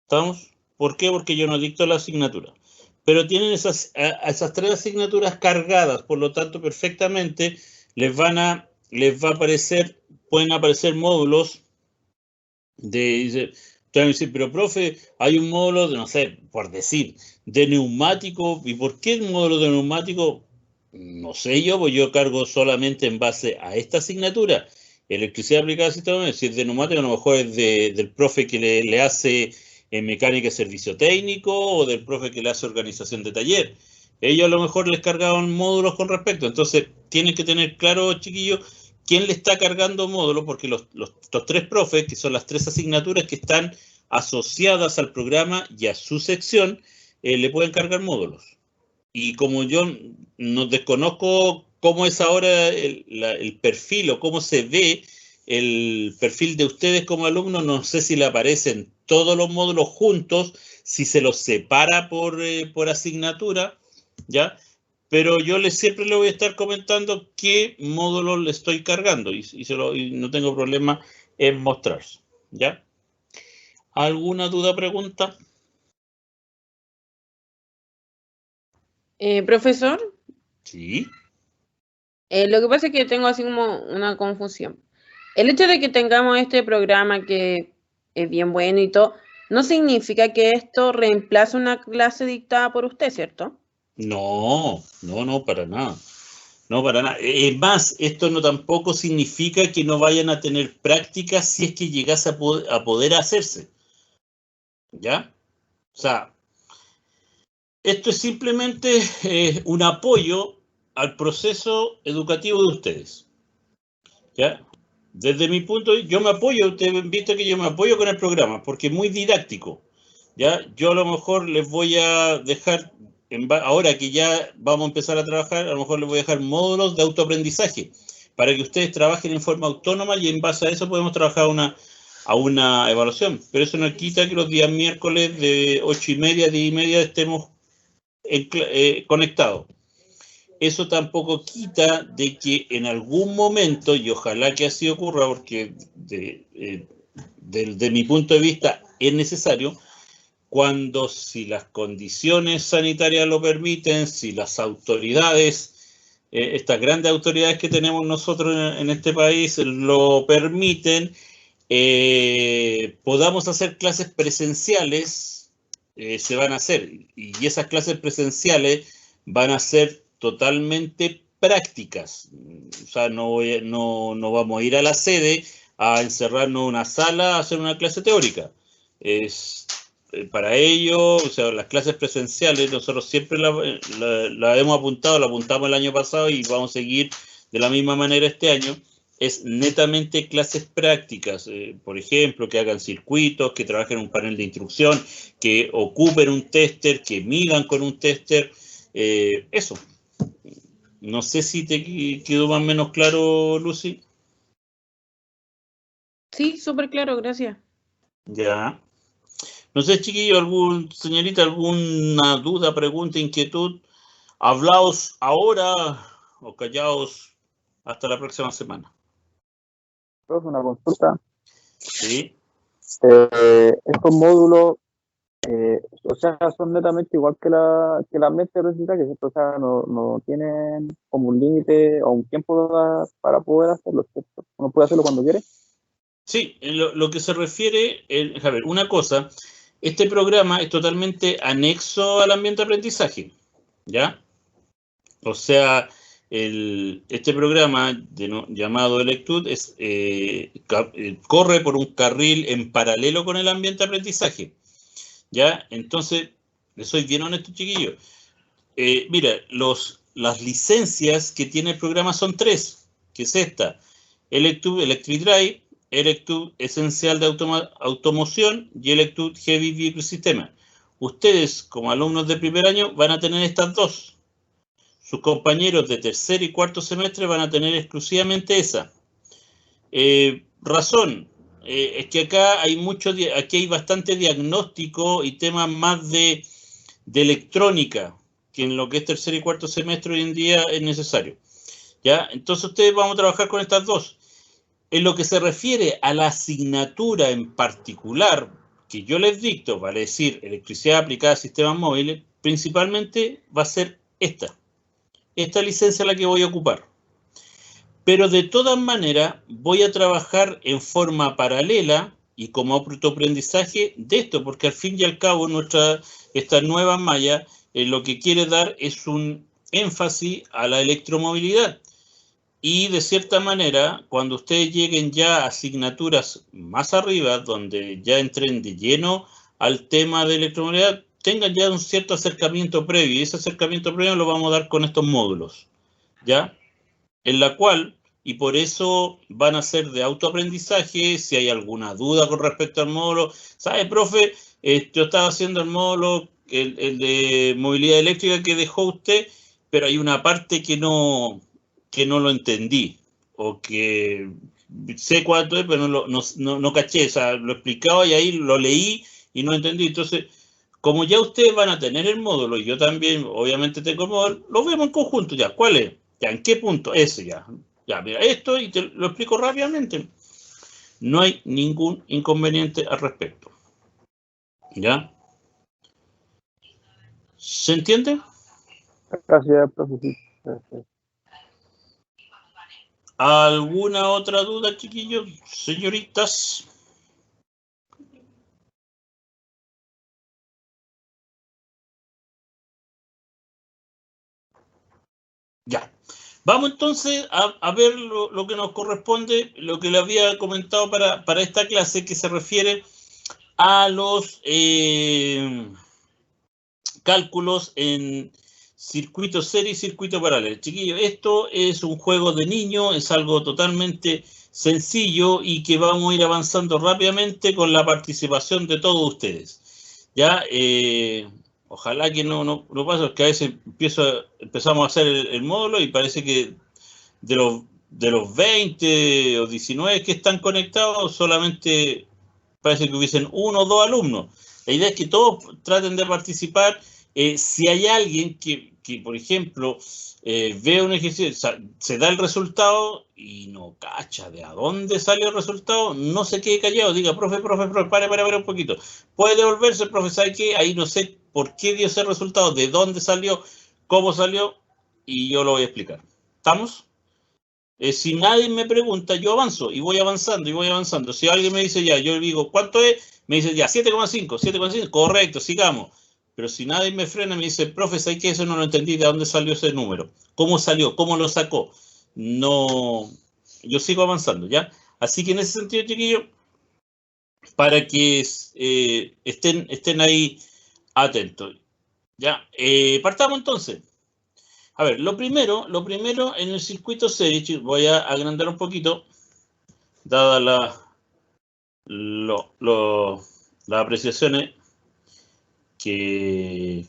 ¿Estamos? ¿Por qué? Porque yo no dicto la asignatura. Pero tienen esas tres asignaturas cargadas, por lo tanto, perfectamente les va a aparecer, pueden aparecer módulos de... Pero profe, hay un módulo de, no sé, por decir, de neumático. ¿Y por qué el módulo de neumático? No sé yo, pues yo cargo solamente en base a esta asignatura. Electricidad aplicada al sistema. Si es de neumático, a lo mejor es del profe que le hace en mecánica y servicio técnico o del profe que le hace organización de taller. Ellos a lo mejor les cargaban módulos con respecto. Entonces, tienen que tener claro, chiquillos, quién le está cargando módulos, porque los tres profes, que son las tres asignaturas que están asociadas al programa y a su sección, le pueden cargar módulos. Y como yo no desconozco cómo es ahora el perfil o cómo se ve el perfil de ustedes como alumnos, no sé si le aparecen todos los módulos juntos, si se los separa por asignatura, ¿ya? Pero yo siempre le voy a estar comentando qué módulo le estoy cargando y no tengo problema en mostrar, ¿ya? ¿Alguna duda, pregunta? Profesor. Sí. Lo que pasa es que tengo así como una confusión. El hecho de que tengamos este programa que es bien bueno y todo, no significa que esto reemplace una clase dictada por usted, ¿cierto? No, para nada. No, para nada. Es más, esto no tampoco significa que no vayan a tener prácticas si es que llegase a poder hacerse. ¿Ya? O sea, esto es simplemente un apoyo al proceso educativo de ustedes. ¿Ya? Desde mi punto de vista, yo me apoyo, ustedes han visto que yo me apoyo con el programa, porque es muy didáctico. ¿Ya? Yo a lo mejor les voy a dejar, ahora que ya vamos a empezar a trabajar, a lo mejor les voy a dejar módulos de autoaprendizaje, para que ustedes trabajen en forma autónoma y en base a eso podemos trabajar a una evaluación. Pero eso no quita que los días miércoles de 8:30 a 10:30 estemos conectados. Eso tampoco quita de que en algún momento, y ojalá que así ocurra, porque desde mi punto de vista es necesario, cuando si las condiciones sanitarias lo permiten, si las autoridades, estas grandes autoridades que tenemos nosotros en este país lo permiten, podamos hacer clases presenciales, se van a hacer. Y esas clases presenciales van a ser totalmente prácticas. O sea, no vamos a ir a la sede a encerrarnos en una sala a hacer una clase teórica. Para ello, o sea, las clases presenciales nosotros siempre la hemos apuntado, la apuntamos el año pasado y vamos a seguir de la misma manera este año. Es netamente clases prácticas, por ejemplo, que hagan circuitos, que trabajen en un panel de instrucción, que ocupen un tester, que midan con un tester, eso. No sé si te quedó más o menos claro, Lucy. Sí, súper claro, gracias. Ya. No sé, chiquillo, señorita, alguna duda, pregunta, inquietud. Hablaos ahora o callaos hasta la próxima semana. Una consulta. Sí. Estos módulos, o sea, son netamente igual que la mente de aprendizaje, ¿cierto? O sea, no tienen como un límite o un tiempo para poder hacerlo, ¿cierto? Uno puede hacerlo cuando quiere. Sí, lo que se refiere, a ver, una cosa, este programa es totalmente anexo al ambiente de aprendizaje, ¿ya? O sea, este programa llamado Electud corre por un carril en paralelo con el ambiente de aprendizaje, ¿ya? Entonces, les soy bien honesto, chiquillos. Mira, las licencias que tiene el programa son 3, que es esta: Electube Electric Drive, Electube Esencial de Automoción y Electube Heavy Vehicle System. Ustedes, como alumnos de primer año, van a tener estas 2. Sus compañeros de tercer y cuarto semestre van a tener exclusivamente esa. Razón, es que acá hay bastante diagnóstico y temas más de electrónica, que en lo que es tercer y cuarto semestre hoy en día es necesario. ¿Ya? Entonces ustedes vamos a trabajar con estas 2. En lo que se refiere a la asignatura en particular que yo les dicto, vale decir, electricidad aplicada a sistemas móviles, principalmente va a ser esta licencia la que voy a ocupar. Pero de todas maneras voy a trabajar en forma paralela y como autoaprendizaje de esto, porque al fin y al cabo esta nueva malla lo que quiere dar es un énfasis a la electromovilidad. Y de cierta manera, cuando ustedes lleguen ya a asignaturas más arriba, donde ya entren de lleno al tema de electromovilidad, tengan ya un cierto acercamiento previo, y ese acercamiento previo lo vamos a dar con estos módulos, ¿ya? En la cual, y por eso van a ser de autoaprendizaje. Si hay alguna duda con respecto al módulo, ¿sabe, profe? Yo estaba haciendo el módulo, el de movilidad eléctrica que dejó usted, pero hay una parte que no lo entendí, o que sé cuánto es, pero no caché, o sea, lo explicaba y ahí lo leí y no entendí. Entonces, como ya ustedes van a tener el módulo, y yo también obviamente tengo el módulo, lo vemos en conjunto ya. ¿Cuál es? Ya, ¿en qué punto? Ese ya. Ya, mira, esto, y te lo explico rápidamente. No hay ningún inconveniente al respecto. ¿Ya? ¿Se entiende? Gracias, profesor. Gracias. ¿Alguna otra duda, chiquillos, señoritas? Ya. Vamos entonces a ver lo que nos corresponde, lo que le había comentado para esta clase, que se refiere a los cálculos en circuito serie y circuito paralelo. Chiquillos, esto es un juego de niños, es algo totalmente sencillo y que vamos a ir avanzando rápidamente con la participación de todos ustedes. Ya, ojalá que no pase, porque a veces empezamos a hacer el módulo y parece que de los los 20 o 19 que están conectados, solamente parece que hubiesen 1 o 2 alumnos. La idea es que todos traten de participar. Si hay alguien que por ejemplo, ve un ejercicio, se da el resultado y no cacha de a dónde salió el resultado, no se quede callado, diga, profe, pare un poquito. Puede devolverse, profe, ¿sabe qué? Ahí no sé por qué dio ese resultado, de dónde salió, cómo salió, y yo lo voy a explicar. ¿Estamos? Si nadie me pregunta, yo avanzo, y voy avanzando. Si alguien me dice ya, yo digo, ¿cuánto es? Me dice ya, 7,5, correcto, sigamos. Pero si nadie me frena, me dice, profe, ¿sabes qué? Eso no lo entendí, ¿de dónde salió ese número? ¿Cómo salió? ¿Cómo lo sacó? No, yo sigo avanzando, ¿ya? Así que en ese sentido, chiquillos, para que estén ahí atentos, ¿ya? Partamos entonces. A ver, lo primero en el circuito serie, chicos, voy a agrandar un poquito, dadas las apreciaciones. Que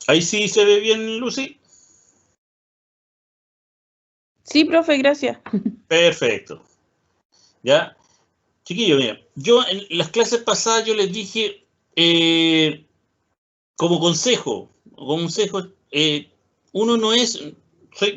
ahí sí se ve bien, Lucy. Sí, profe, gracias. Perfecto. Ya, chiquillos, mira, yo en las clases pasadas yo les dije como consejo, uno no es,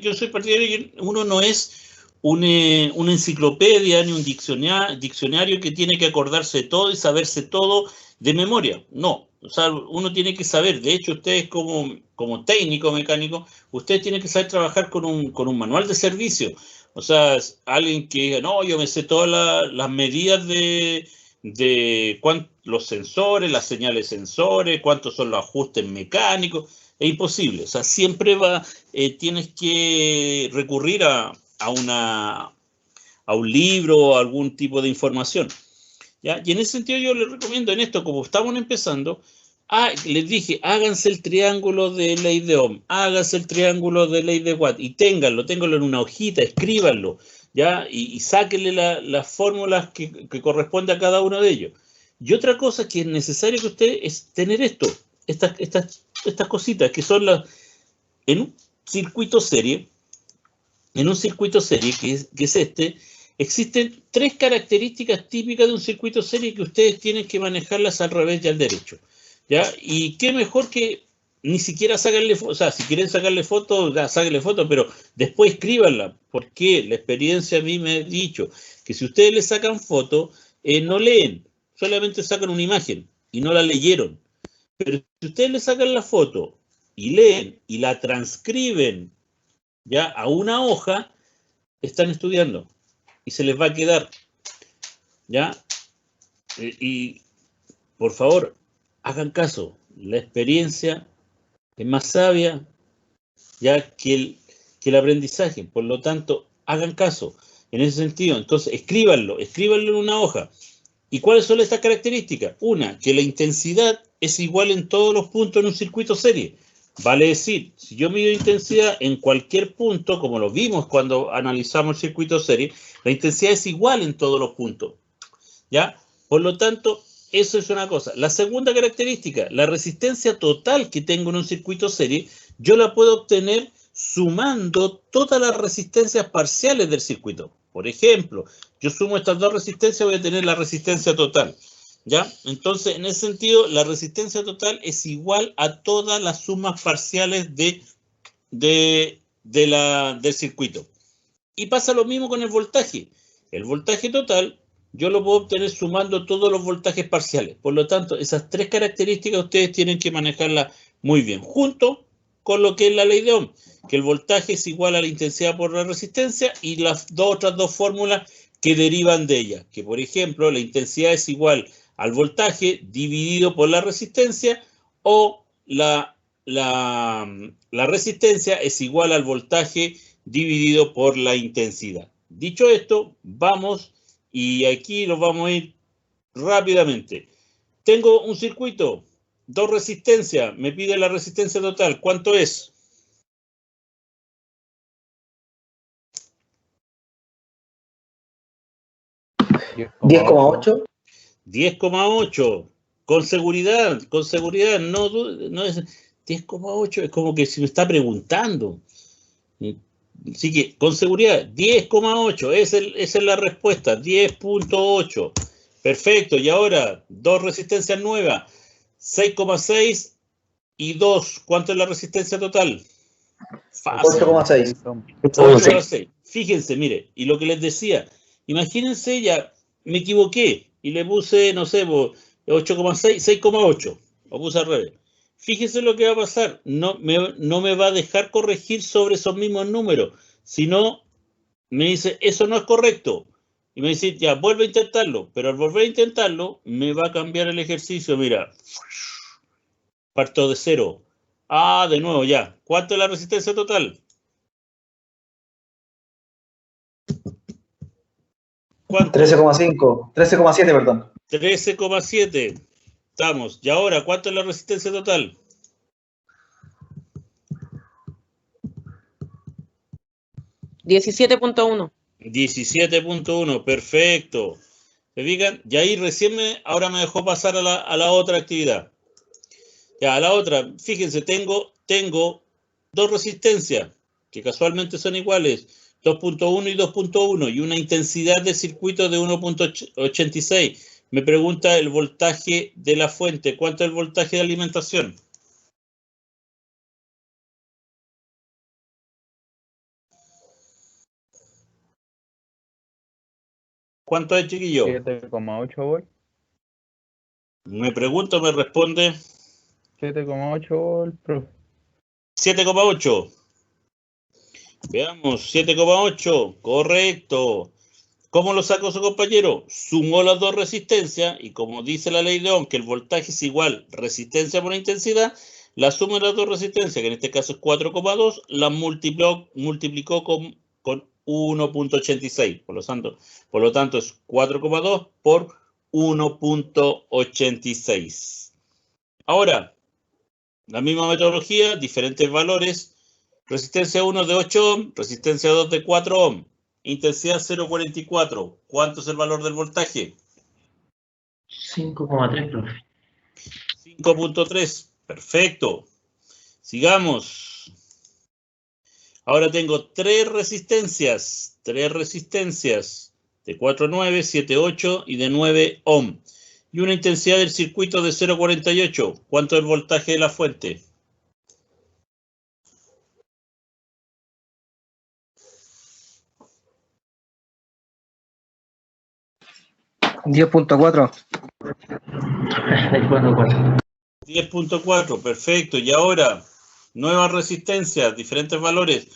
yo soy partidario, uno no es una enciclopedia ni un diccionario que tiene que acordarse de todo y saberse todo de memoria. No, o sea, uno tiene que saber, de hecho ustedes como técnico mecánico, ustedes tienen que saber trabajar con un manual de servicio. O sea, alguien que diga, no, yo me sé todas las medidas de los sensores, las señales sensores, cuántos son los ajustes mecánicos, es imposible. O sea, siempre tienes que recurrir a un libro o algún tipo de información. ¿Ya? Y en ese sentido yo les recomiendo en esto, como estamos empezando, les dije, háganse el triángulo de ley de Ohm, háganse el triángulo de ley de Watt y ténganlo en una hojita, escríbanlo, ¿ya? Y sáquenle las fórmulas que corresponde a cada uno de ellos. Y otra cosa que es necesario que usted es tener estas cositas que son en un circuito serie, que es este, existen 3 características típicas de un circuito serie que ustedes tienen que manejarlas al revés y al derecho, ¿ya? Y qué mejor que ni siquiera sacarle foto, o sea, si quieren sacarle foto, sáquenle foto, pero después escríbanla, porque la experiencia a mí me ha dicho que si ustedes le sacan foto, no leen, solamente sacan una imagen y no la leyeron. Pero si ustedes le sacan la foto y leen y la transcriben, ya a una hoja, están estudiando y se les va a quedar, ¿ya? Y por favor, hagan caso, la experiencia es más sabia ya que el aprendizaje, por lo tanto, hagan caso en ese sentido. Entonces, escríbanlo en una hoja. ¿Y cuáles son estas características? Una, que la intensidad es igual en todos los puntos en un circuito serie. Vale decir, si yo mido intensidad en cualquier punto, como lo vimos cuando analizamos el circuito serie, la intensidad es igual en todos los puntos, ¿ya? Por lo tanto, eso es una cosa. La segunda característica, la resistencia total que tengo en un circuito serie, yo la puedo obtener sumando todas las resistencias parciales del circuito. Por ejemplo, yo sumo estas 2 resistencias, voy a tener la resistencia total, ¿ya? Entonces, en ese sentido, la resistencia total es igual a todas las sumas parciales del circuito. Y pasa lo mismo con el voltaje. El voltaje total yo lo puedo obtener sumando todos los voltajes parciales. Por lo tanto, esas 3 características ustedes tienen que manejarlas muy bien, junto con lo que es la ley de Ohm, que el voltaje es igual a la intensidad por la resistencia y las otras 2 fórmulas que derivan de ella, que por ejemplo la intensidad es igual al voltaje dividido por la resistencia, o la resistencia es igual al voltaje dividido por la intensidad. Dicho esto, vamos, y aquí lo vamos a ir rápidamente. Tengo un circuito, 2 resistencias, me pide la resistencia total, ¿cuánto es? 10,8. 10,8. Con seguridad, no es 10,8, es como que se me está preguntando. Así que, con seguridad, 10,8, esa es la respuesta, 10.8. Perfecto, y ahora, dos resistencias nuevas, 6,6 y 2. ¿Cuánto es la resistencia total? Fácil. 8,6. 8,6. Fíjense, mire, y lo que les decía, imagínense, ya me equivoqué y le puse, no sé, 8,6, 6,8. Lo puse al revés. Fíjense lo que va a pasar. No me va a dejar corregir sobre esos mismos números, sino me dice, eso no es correcto. Y me dice, ya, vuelve a intentarlo. Pero al volver a intentarlo, me va a cambiar el ejercicio. Mira, parto de cero. Ah, de nuevo, ya. ¿Cuánto es la resistencia total? ¿Cuánto? 13,5. 13,7, perdón. 13,7. Estamos. Y ahora, ¿cuánto es la resistencia total? 17.1. 17.1, perfecto. ¿Se fijan? Y ahí recién ahora me dejó pasar a la otra actividad. Ya, a la otra, fíjense, tengo dos resistencias, que casualmente son iguales, 2.1 y 2.1, y una intensidad de circuito de 1.86. Me pregunta el voltaje de la fuente. ¿Cuánto es el voltaje de alimentación? ¿Cuánto es, chiquillo? 7,8 volt. Me pregunto, me responde 7,8 volt, profe. 7,8. Veamos, 7,8, correcto. ¿Cómo lo sacó su compañero? Sumó las dos resistencias y como dice la ley de Ohm, que el voltaje es igual resistencia por intensidad, la suma de las dos resistencias, que en este caso es 4,2, la multiplicó con 1.86. Por lo tanto es 4,2 por 1.86. Ahora, la misma metodología, diferentes valores. Resistencia 1 de 8 ohm, resistencia 2 de 4 ohm, intensidad 0,44. ¿Cuánto es el valor del voltaje? 5,3, profe. 5.3. Perfecto. Sigamos. Ahora tengo tres resistencias de 4, 9, 7, 8 y de 9 ohm. Y una intensidad del circuito de 0,48. ¿Cuánto es el voltaje de la fuente? 10.4. 10.4, perfecto. Y ahora, nuevas resistencias, diferentes valores.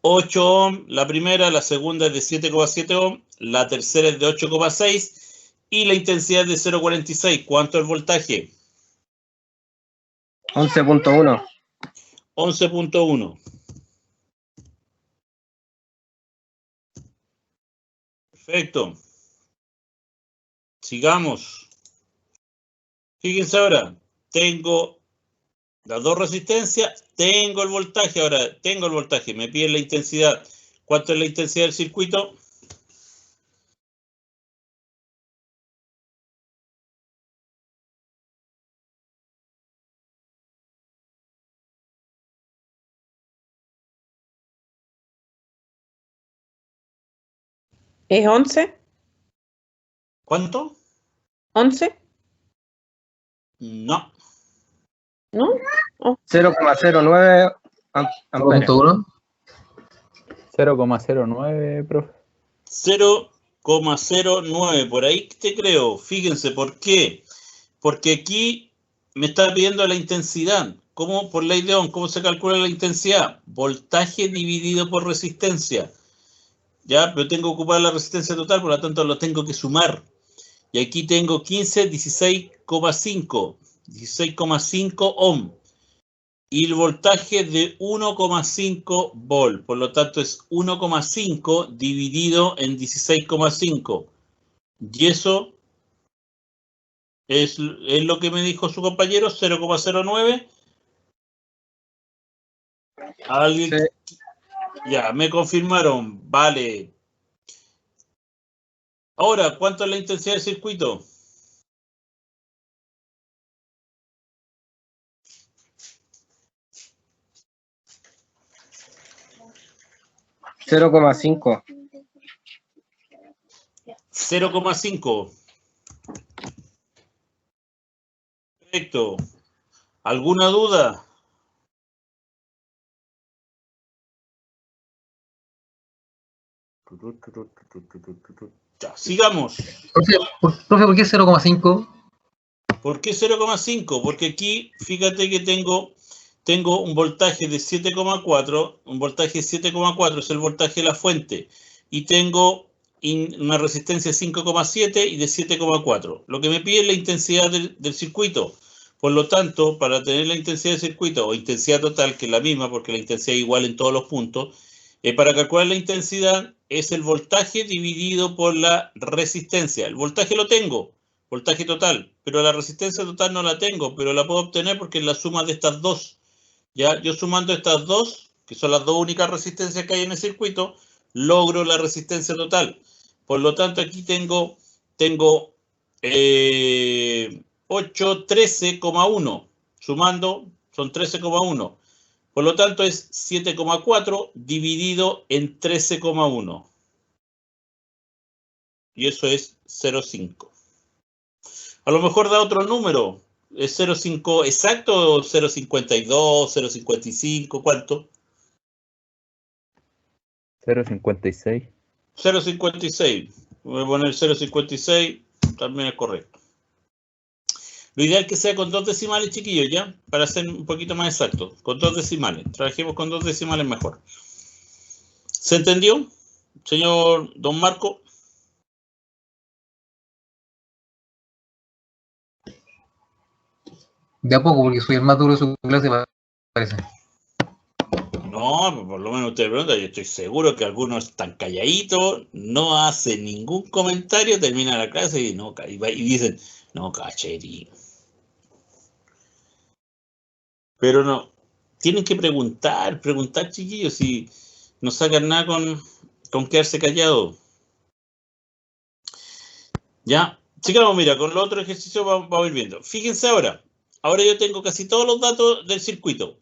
8 ohm, la primera, la segunda es de 7,7 ohm, la tercera es de 8,6 y la intensidad es de 0,46. ¿Cuánto es el voltaje? 11.1. 11.1. Perfecto. Sigamos. Fíjense ahora, tengo las dos resistencias, tengo el voltaje. Ahora, tengo el voltaje, me piden la intensidad. ¿Cuánto es la intensidad del circuito? ¿Es 11? ¿Cuánto? ¿11? No. ¿No? 0,09 amperes. 0,09, profe. 0,09, por ahí te creo. Fíjense, ¿por qué? Porque aquí me está pidiendo la intensidad. ¿Cómo? Por ley de Ohm, ¿cómo se calcula la intensidad? Voltaje dividido por resistencia. Ya, pero tengo que ocupar la resistencia total, por lo tanto lo tengo que sumar. Y aquí tengo 15, 16,5 ohm. Y el voltaje de 1,5 volt. Por lo tanto es 1,5 dividido en 16,5. Y eso es lo que me dijo su compañero, 0,09. ¿Alguien? Sí. Ya, me confirmaron. Vale. Ahora, ¿cuánto es la intensidad del circuito? 0,5. 0,5. Perfecto. ¿Alguna duda? Ya, sigamos. Profe, ¿por qué 0,5? ¿Por qué 0,5? Porque aquí, fíjate que tengo un voltaje de 7,4, un voltaje de 7,4 es el voltaje de la fuente, y tengo una resistencia de 5,7 y de 7,4. Lo que me pide es la intensidad del circuito. Por lo tanto, para tener la intensidad del circuito, o intensidad total, que es la misma, porque la intensidad es igual en todos los puntos, para calcular la intensidad es el voltaje dividido por la resistencia. El voltaje lo tengo, voltaje total, pero la resistencia total no la tengo, pero la puedo obtener porque es la suma de estas dos. ¿Ya? Yo sumando estas dos, que son las dos únicas resistencias que hay en el circuito, logro la resistencia total. Por lo tanto, aquí tengo 13,1. Sumando, son 13,1. Por lo tanto, es 7,4 dividido en 13,1. Y eso es 0,5. A lo mejor da otro número. ¿Es 0,5 exacto o 0,52, 0,55? ¿Cuánto? 0,56. 0,56. Voy a poner 0,56. También es correcto. Lo ideal es que sea con 2 decimales, chiquillos, ¿ya? Para ser un poquito más exacto. Con 2 decimales. Trabajemos con 2 decimales mejor. ¿Se entendió, señor don Marco? De a poco, porque soy el más duro de su clase, parece. No, por lo menos usted pregunta, yo estoy seguro que algunos están calladitos, no hacen ningún comentario, termina la clase y dicen, no, cacherí. Pero no, tienen que preguntar, chiquillos, si no sacan nada con quedarse callados. Ya, sigamos, mira, con los otros ejercicios vamos a ir viendo. Fíjense ahora yo tengo casi todos los datos del circuito,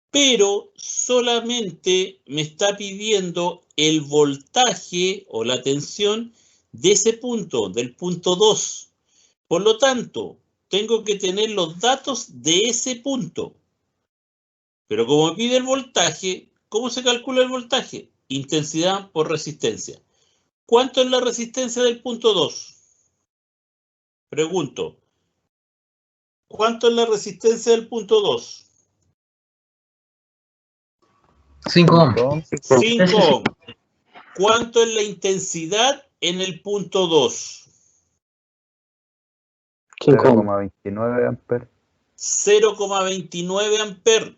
pero solamente me está pidiendo el voltaje o la tensión de ese punto, del punto 2. Por lo tanto, tengo que tener los datos de ese punto. Pero como me pide el voltaje, ¿cómo se calcula el voltaje? Intensidad por resistencia. ¿Cuánto es la resistencia del punto 2? Pregunto. ¿Cuánto es la resistencia del punto 2? 5 ohms. 5 ohms. ¿Cuánto es la intensidad en el punto 2? 0,29 amperes. 0,29 amperes.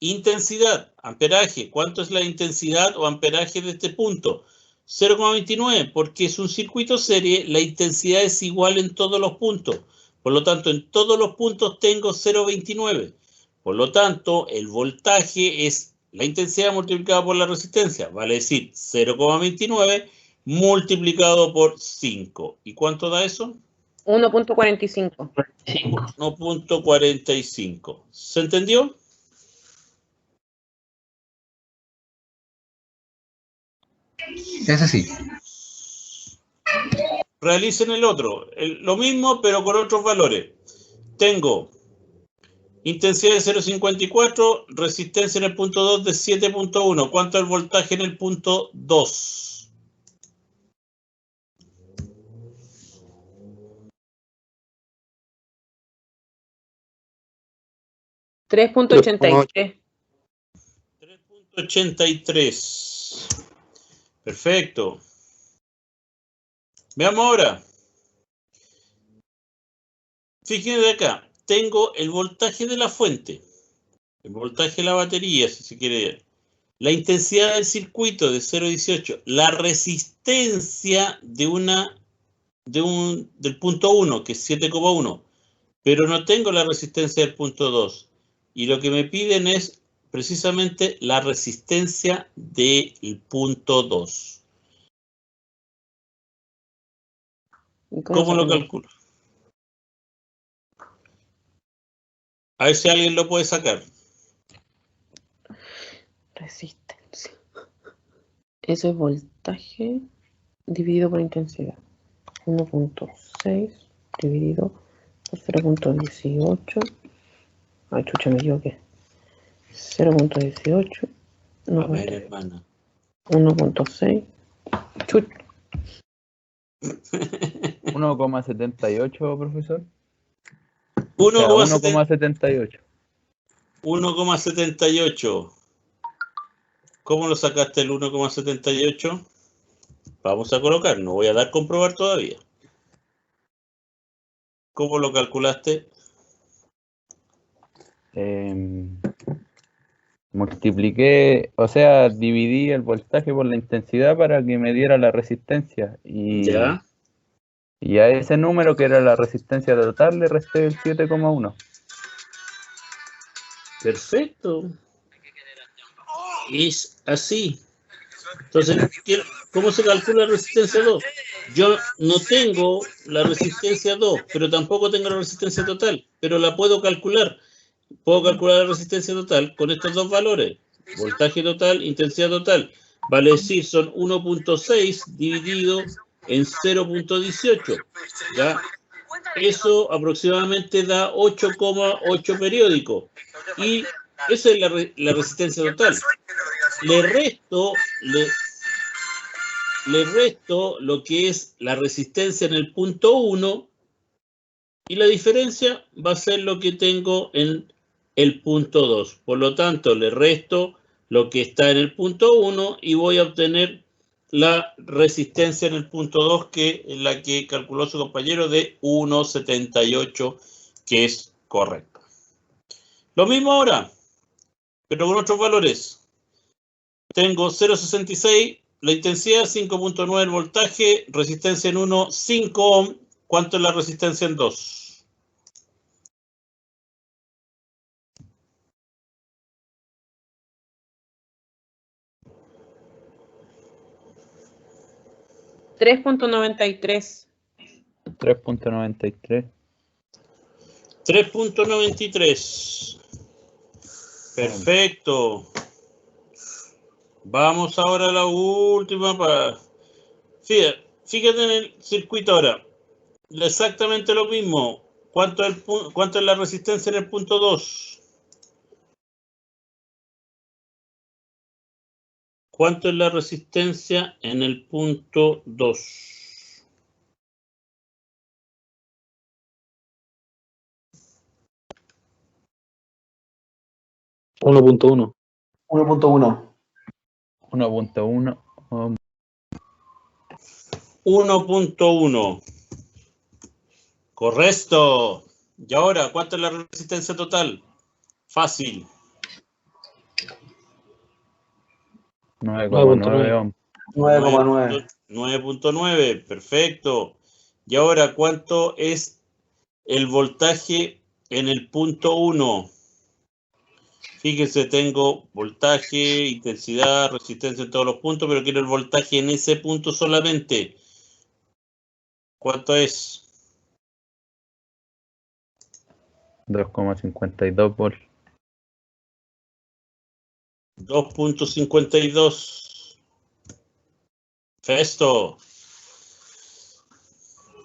Intensidad, amperaje. ¿Cuánto es la intensidad o amperaje de este punto? 0,29, porque es un circuito serie, la intensidad es igual en todos los puntos. Por lo tanto, en todos los puntos tengo 0,29. Por lo tanto, el voltaje es la intensidad multiplicada por la resistencia. Vale decir, 0,29 multiplicado por 5. ¿Y cuánto da eso? 1.45. 1.45. ¿Se entendió? Ese sí. Realicen el otro. Lo mismo, pero con otros valores. Tengo intensidad de 0,54, resistencia en el punto 2 de 7,1. ¿Cuánto es el voltaje en el punto 2? $3.83. 3.83. Perfecto. Veamos ahora. Fíjense de acá. Tengo el voltaje de la fuente. El voltaje de la batería, si se quiere ver. La intensidad del circuito de 0,18. La resistencia del punto 1, que es 7,1. Pero no tengo la resistencia del punto 2. Y lo que me piden es precisamente la resistencia del punto 2. ¿Cómo lo calculo? A ver si alguien lo puede sacar. Resistencia. Eso es voltaje dividido por intensidad. 1.6 dividido por 0.18. Ay, chucha, me equivoqué. 0.18. A ver, hermana. 1.6. Chucha. 1,78, profesor. 1,78. 1,78. ¿Cómo lo sacaste el 1,78? Vamos a colocar, no voy a dar comprobar todavía. ¿Cómo lo calculaste? Multipliqué, o sea, dividí el voltaje por la intensidad para que me diera la resistencia. Ya. Y a ese número, que era la resistencia total, le resté el 7,1. Perfecto. Es así. Entonces, ¿cómo se calcula la resistencia 2? Yo no tengo la resistencia 2, pero tampoco tengo la resistencia total, pero la puedo calcular. Puedo calcular la resistencia total con estos dos valores. Voltaje total, intensidad total. Vale decir, son 1.6 dividido en 0.18. ¿Ya? Eso aproximadamente da 8,8 periódicos. Y esa es la resistencia total. Le resto lo que es la resistencia en el punto 1 y la diferencia va a ser lo que tengo en el punto 2. Por lo tanto, le resto lo que está en el punto 1 y voy a obtener la resistencia en el punto 2, que es la que calculó su compañero, de 1,78, que es correcto. Lo mismo ahora, pero con otros valores. Tengo 0,66, la intensidad, 5.9 el voltaje, resistencia en 1, 5 ohm. ¿Cuánto es la resistencia en 2? $3.93. 3.93. 3.93. Perfecto. Vamos ahora a la última. Fíjate en el circuito ahora. Exactamente lo mismo. ¿Cuánto es la resistencia en el punto 2? ¿Cuánto es la resistencia en el punto 2? $1.1. 1.1. 1.1. 1.1. Correcto. Y ahora, ¿cuánto es la resistencia total? Fácil. 9,9 ohm. 9,9. 9.9. Perfecto. Y ahora, ¿cuánto es el voltaje en el punto 1? Fíjense, tengo voltaje, intensidad, resistencia en todos los puntos, pero quiero el voltaje en ese punto solamente. ¿Cuánto es? 2,52 volts. 2.52. Festo.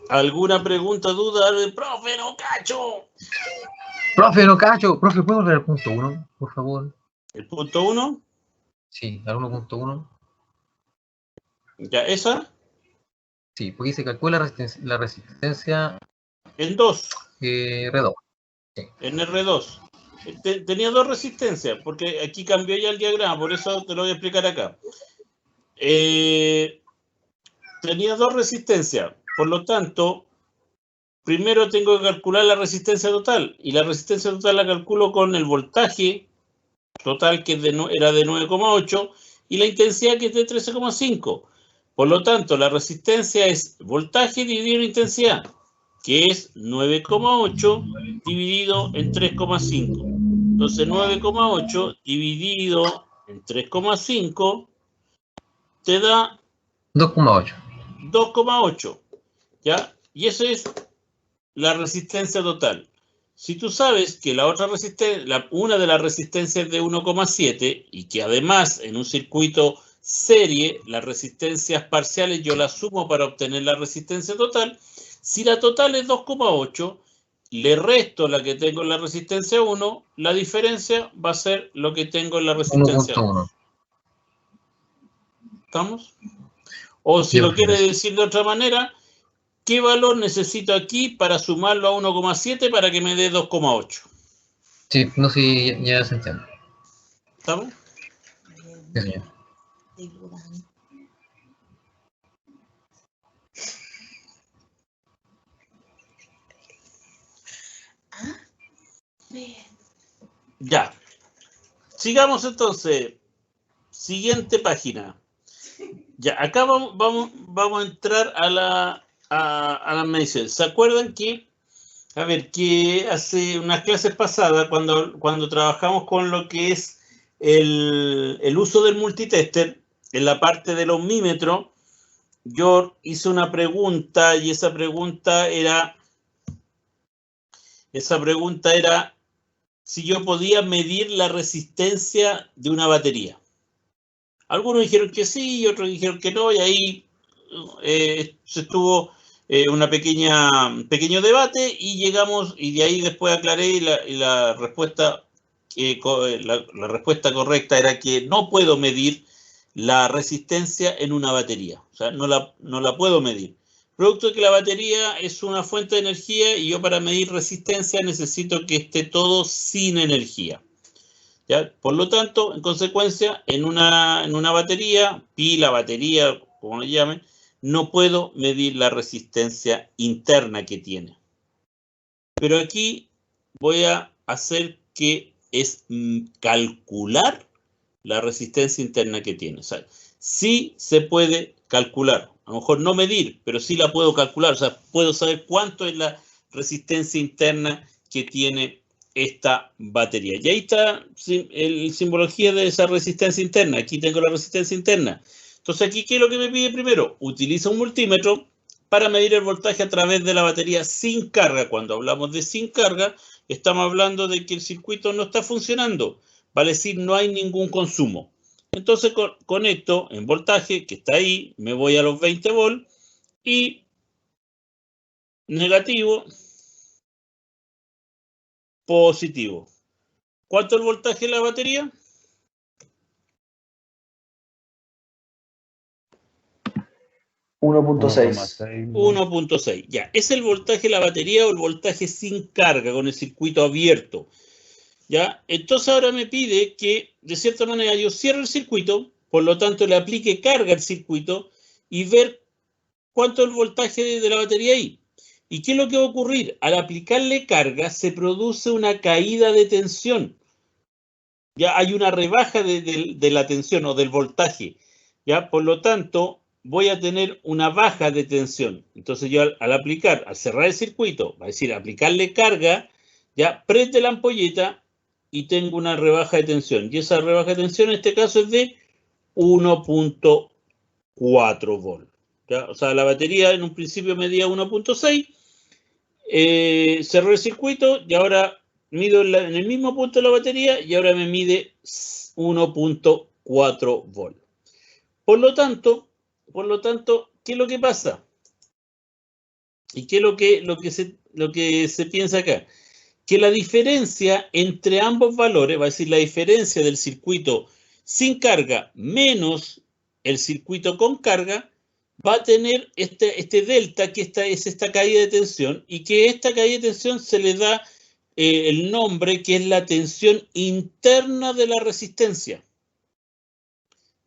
¿Alguna pregunta, duda del profe? ¡No cacho! Profe, no cacho. Profe, ¿puedo volver al punto 1, por favor? ¿El punto 1? Sí, al 1.1. ¿Ya esa? Sí, porque se calcula la resistencia En 2. R2. Sí. En R2. Tenía dos resistencias, porque aquí cambió ya el diagrama, por eso te lo voy a explicar acá. Tenía dos resistencias, por lo tanto, primero tengo que calcular la resistencia total, y la resistencia total la calculo con el voltaje total, que era de 9,8, y la intensidad, que es de 13,5. Por lo tanto, la resistencia es voltaje dividido en intensidad, que es 9,8 dividido en 3,5. Entonces, 9,8 dividido en 3,5 te da 2,8. 2,8. ¿Ya? Y esa es la resistencia total. Si tú sabes que la otra resistencia, una de las resistencias es de 1,7 y que además en un circuito serie, las resistencias parciales yo las sumo para obtener la resistencia total. Si la total es 2,8, le resto la que tengo en la resistencia 1, la diferencia va a ser lo que tengo en la resistencia 2. ¿Estamos? O si lo quiere decir de otra manera, ¿qué valor necesito aquí para sumarlo a 1,7 para que me dé 2,8? Sí, no sé, ya se entiende. ¿Estamos? Sí, señor. Ya. Sigamos entonces. Siguiente página. Ya, acá vamos a entrar a la medición. ¿Se acuerdan que, que hace unas clases pasadas, cuando trabajamos con lo que es el uso del multitester, en la parte del ohmímetro, yo hice una pregunta y esa pregunta era si yo podía medir la resistencia de una batería. Algunos dijeron que sí y otros dijeron que no, y ahí se estuvo un pequeño debate y llegamos, y de ahí después aclaré y la respuesta correcta era que no puedo medir la resistencia en una batería. O sea, no la puedo medir. Producto de que la batería es una fuente de energía y yo para medir resistencia necesito que esté todo sin energía. ¿Ya? Por lo tanto, en consecuencia, en una batería, pila, batería, como le llamen, no puedo medir la resistencia interna que tiene. Pero aquí voy a hacer que es calcular la resistencia interna que tiene. O sea, sí se puede calcular. A lo mejor no medir, pero sí la puedo calcular. O sea, puedo saber cuánto es la resistencia interna que tiene esta batería. Y ahí está la simbología de esa resistencia interna. Aquí tengo la resistencia interna. Entonces, aquí, ¿qué es lo que me pide primero? Utiliza un multímetro para medir el voltaje a través de la batería sin carga. Cuando hablamos de sin carga, estamos hablando de que el circuito no está funcionando. Vale decir, no hay ningún consumo. Entonces, conecto en voltaje, que está ahí, me voy a los 20 volts y negativo, positivo. ¿Cuánto es el voltaje de la batería? 1.6. 1.6. Ya, es el voltaje de la batería o el voltaje sin carga con el circuito abierto. ¿Ya? Entonces ahora me pide que, de cierta manera, yo cierre el circuito, por lo tanto le aplique carga al circuito y ver cuánto es el voltaje de la batería ahí. ¿Y qué es lo que va a ocurrir? Al aplicarle carga se produce una caída de tensión. Ya hay una rebaja de la tensión o del voltaje. ¿Ya? Por lo tanto, voy a tener una baja de tensión. Entonces yo al cerrar el circuito, va a decir, aplicarle carga, ya prende la ampolleta y tengo una rebaja de tensión. Y esa rebaja de tensión en este caso es de 1.4 volts. ¿Ya? O sea, la batería en un principio medía 1.6, cerró el circuito y ahora mido en el mismo punto de la batería y ahora me mide 1.4 volts. Por lo tanto, ¿qué es lo que pasa? ¿Y qué es lo que se piensa acá? Que la diferencia entre ambos valores, va a decir la diferencia del circuito sin carga menos el circuito con carga, va a tener este delta, que es esta caída de tensión, y que esta caída de tensión se le da el nombre que es la tensión interna de la resistencia.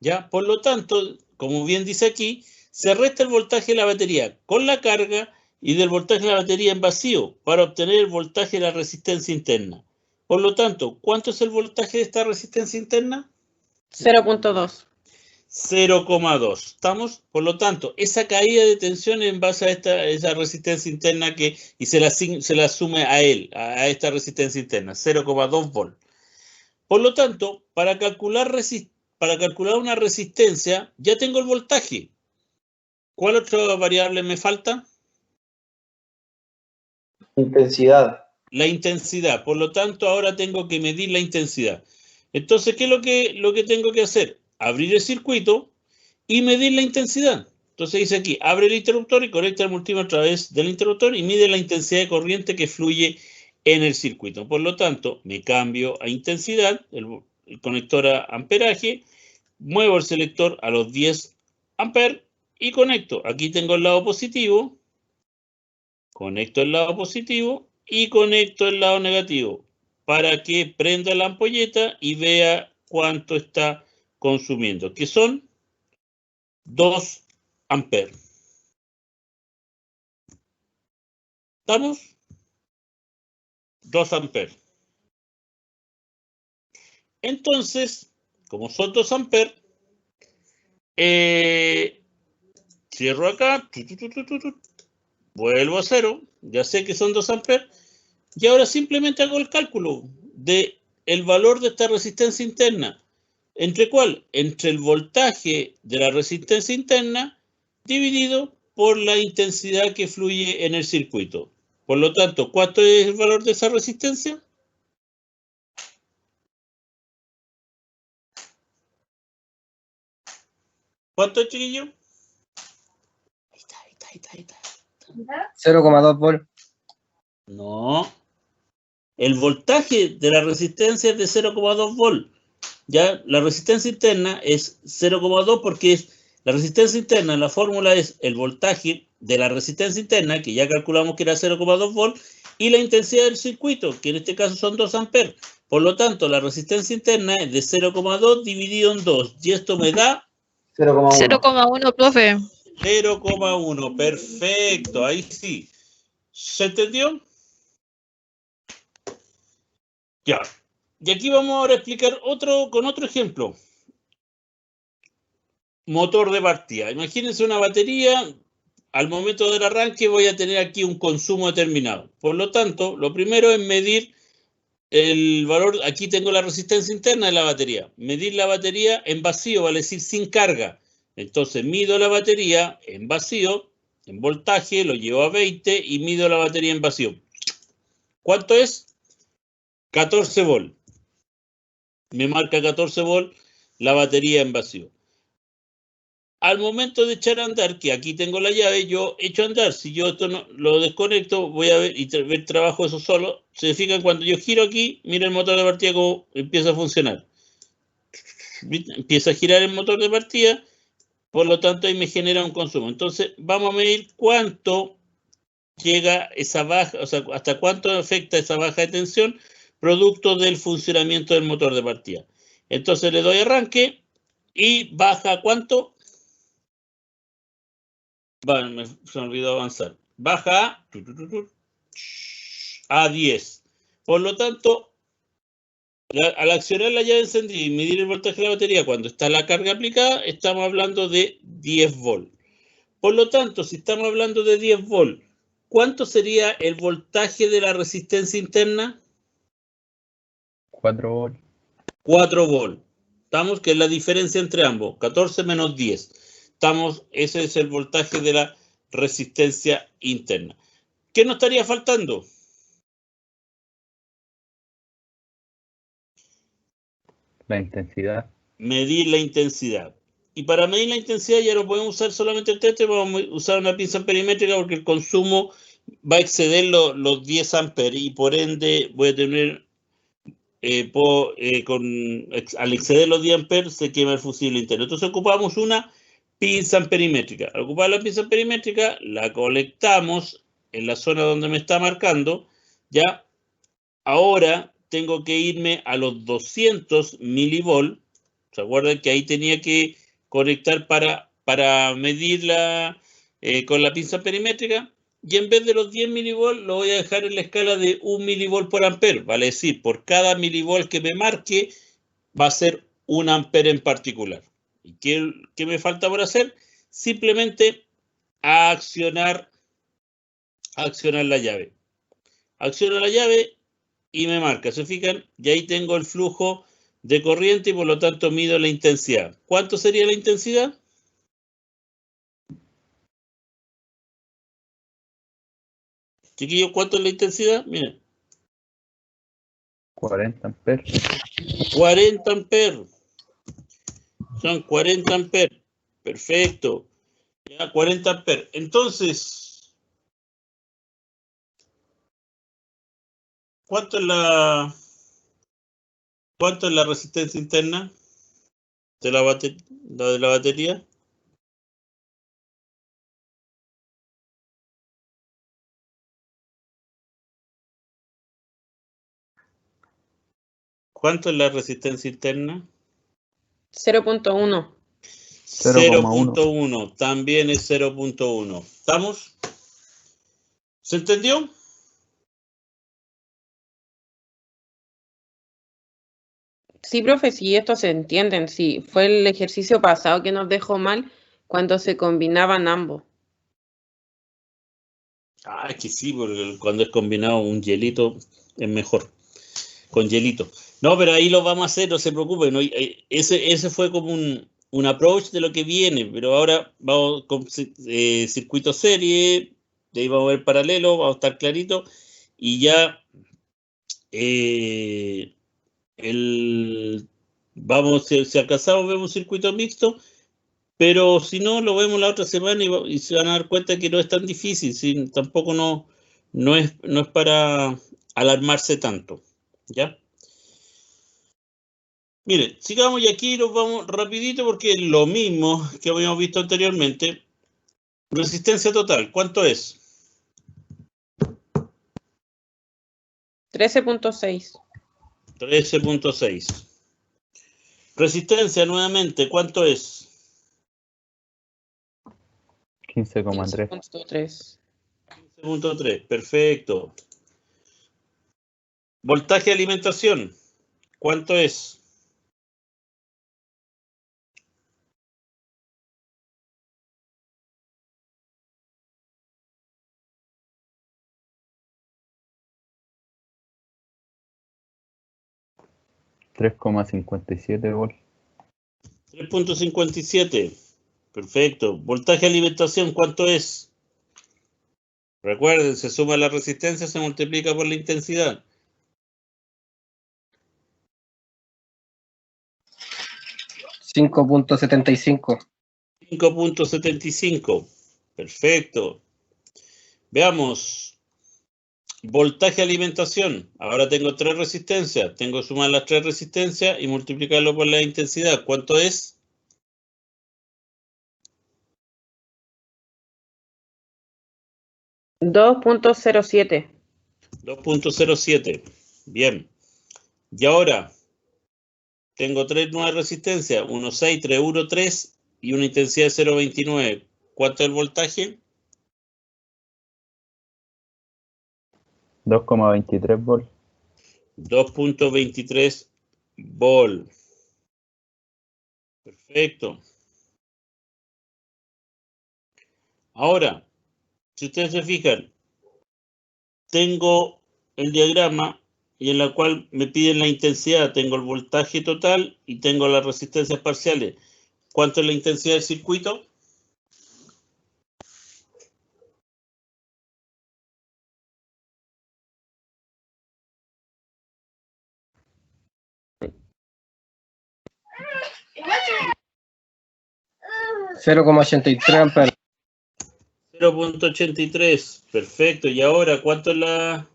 ¿Ya? Por lo tanto, como bien dice aquí, se resta el voltaje de la batería con la carga y del voltaje de la batería en vacío para obtener el voltaje de la resistencia interna. Por lo tanto, ¿cuánto es el voltaje de esta resistencia interna? 0.2. 0,2. ¿Estamos? Por lo tanto, esa caída de tensión en base a esa resistencia interna y se la sume a esta resistencia interna, 0,2 volts. Por lo tanto, para calcular una resistencia, ya tengo el voltaje. ¿Cuál otra variable me falta? Intensidad. La intensidad. Por lo tanto, ahora tengo que medir la intensidad. Entonces, ¿qué es lo que tengo que hacer? abrir el circuito y medir la intensidad. Entonces dice aquí, abre el interruptor y conecta el multímetro a través del interruptor y mide la intensidad de corriente que fluye en el circuito. Por lo tanto, me cambio a intensidad, el conector a amperaje, muevo el selector a los 10 amperes y conecto. Aquí tengo el lado positivo, conecto el lado positivo y conecto el lado negativo para que prenda la ampolleta y vea cuánto está consumiendo, que son 2 amperes. ¿Estamos? 2 amperes. Entonces, como son 2 amperes, cierro acá, vuelvo a cero, ya sé que son 2 amperes, y ahora simplemente hago el cálculo de el valor de esta resistencia interna. ¿Entre cuál? Entre el voltaje de la resistencia interna dividido por la intensidad que fluye en el circuito. Por lo tanto, ¿cuánto es el valor de esa resistencia? ¿Cuánto es, chiquillo? Ahí está. 0,2 volt. No. El voltaje de la resistencia es de 0,2 volt. Ya la resistencia interna es 0,2 porque es la resistencia interna, la fórmula es el voltaje de la resistencia interna, que ya calculamos que era 0,2 volt, y la intensidad del circuito, que en este caso son 2 amperes. Por lo tanto, la resistencia interna es de 0,2 dividido en 2, y esto me da 0,1, profe. 0,1. Perfecto, ahí sí. ¿Se entendió? Ya. Y aquí vamos ahora a explicar con otro ejemplo. Motor de partida. Imagínense una batería. Al momento del arranque voy a tener aquí un consumo determinado. Por lo tanto, lo primero es medir el valor. Aquí tengo la resistencia interna de la batería. Medir la batería en vacío, vale decir sin carga. Entonces mido la batería en vacío, en voltaje, lo llevo a 20 y mido la batería en vacío. ¿Cuánto es? 14 volt. Me marca 14 volt la batería en vacío. Al momento de echar a andar, que aquí tengo la llave, yo echo a andar. Si yo esto no lo desconecto, voy a ver y ver trabajo eso solo. Se fijan, cuando yo giro aquí, mira el motor de partida cómo empieza a funcionar. Empieza a girar el motor de partida, por lo tanto ahí me genera un consumo. Entonces vamos a medir cuánto llega esa baja, o sea, hasta cuánto afecta esa baja de tensión producto del funcionamiento del motor de partida. Entonces le doy arranque y baja ¿cuánto? Vale, se me olvidó avanzar. Baja a 10. Por lo tanto, al accionar la llave encendida y medir el voltaje de la batería cuando está la carga aplicada, estamos hablando de 10 volt. Por lo tanto, si estamos hablando de 10 volt, ¿cuánto sería el voltaje de la resistencia interna? 4 volt. 4 volt. Estamos, que es la diferencia entre ambos, 14 menos 10. Ese es el voltaje de la resistencia interna. ¿Qué nos estaría faltando? La intensidad. Medir la intensidad. Y para medir la intensidad ya no podemos usar solamente el teste, vamos a usar una pinza perimétrica porque el consumo va a exceder los 10 amperes y por ende voy a tener, al exceder los 10 amperes se quema el fusible interno. Entonces ocupamos una pinza perimétrica. Al ocupar la pinza perimétrica la conectamos en la zona donde me está marcando. Ya ahora tengo que irme a los 200 milivolts. ¿Se acuerdan que ahí tenía que conectar para medirla con la pinza perimétrica? Y en vez de los 10 milivolts lo voy a dejar en la escala de 1 milivolt por ampere. Vale decir, por cada milivolt que me marque va a ser 1 ampere en particular. ¿Y qué me falta por hacer? Simplemente accionar la llave. Acciono la llave y me marca. ¿Se fijan? Y ahí tengo el flujo de corriente y por lo tanto mido la intensidad. ¿Cuánto sería la intensidad? Chiquillos, ¿cuánto es la intensidad? Miren. 40 amperes. 40 amperes. Son 40 amperes. Perfecto. Ya, 40 amperes. Entonces, ¿cuánto es la resistencia interna de la batería? ¿Cuánto es la resistencia interna? 0.1. 0.1. También es 0.1. ¿Estamos? ¿Se entendió? Sí, profe, sí, esto se entienden. Sí, fue el ejercicio pasado que nos dejó mal cuando se combinaban ambos. Ah, es que sí, porque cuando es combinado un hielito es mejor. Con hielito. No, pero ahí lo vamos a hacer, no se preocupen. ¿No? Ese fue como un approach de lo que viene, pero ahora vamos con circuito serie, de ahí vamos a ver paralelo, vamos a estar clarito, y ya vamos, si alcanzamos, vemos un circuito mixto, pero si no, lo vemos la otra semana y se van a dar cuenta que no es tan difícil, ¿sí? Tampoco no es para alarmarse tanto, ¿ya? Miren, sigamos y aquí nos vamos rapidito porque es lo mismo que habíamos visto anteriormente. Resistencia total, ¿cuánto es? 13.6. 13.6. Resistencia nuevamente, ¿cuánto es? 15,3. 15.3. 15.3, perfecto. Voltaje de alimentación, ¿cuánto es? 3,57 volt. 3.57. Perfecto. Voltaje de alimentación, ¿cuánto es? Recuerden, se suma la resistencia, se multiplica por la intensidad. 5.75. 5.75. Perfecto. Veamos. Voltaje de alimentación. Ahora tengo 3 resistencias. Tengo que sumar las 3 resistencias y multiplicarlo por la intensidad. ¿Cuánto es? $2.07. 2.07. Bien. Y ahora tengo 3 nuevas resistencias. 1.6, 3, 1, 3 y una intensidad de 0.29. ¿Cuánto es el voltaje? 2,23 volt. 2.23 volt. Perfecto. Ahora, si ustedes se fijan, tengo el diagrama y en la cual me piden la intensidad. Tengo el voltaje total y tengo las resistencias parciales. ¿Cuánto es la intensidad del circuito? $0.83 amperes. 0.83. Perfecto. Y ahora, ¿cuánto es la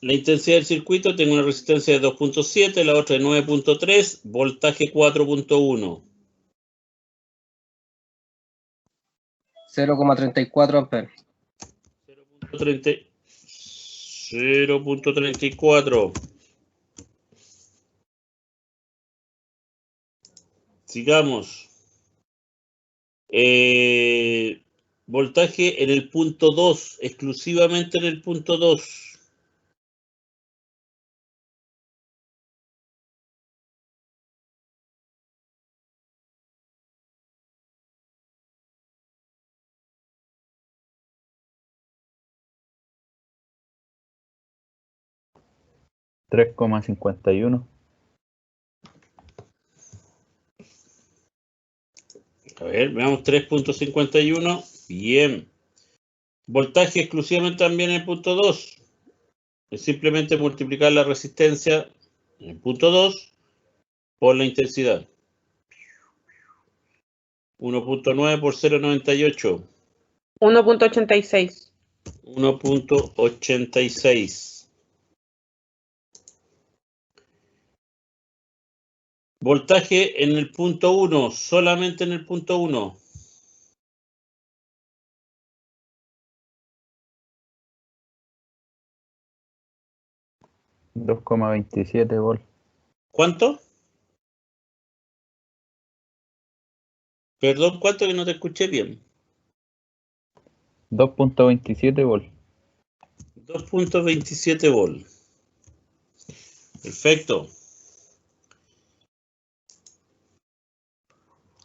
intensidad del circuito? Tengo una resistencia de 2.7, la otra de 9.3, voltaje 4.1. 0.34 amperes. 0.34. Sigamos. Voltaje en el punto 2, exclusivamente en el punto 2. $3,51. A ver, veamos 3.51. Bien. Voltaje exclusivamente también en el punto 2. Es simplemente multiplicar la resistencia en el punto 2 por la intensidad. 1.9 por 0.98. 1.86. 1.86. Voltaje en el punto 1, solamente en el punto 1. $2,27 volt. ¿Cuánto? Perdón, ¿cuánto que no te escuché bien? 2.27 volt. 2.27 volt. Perfecto.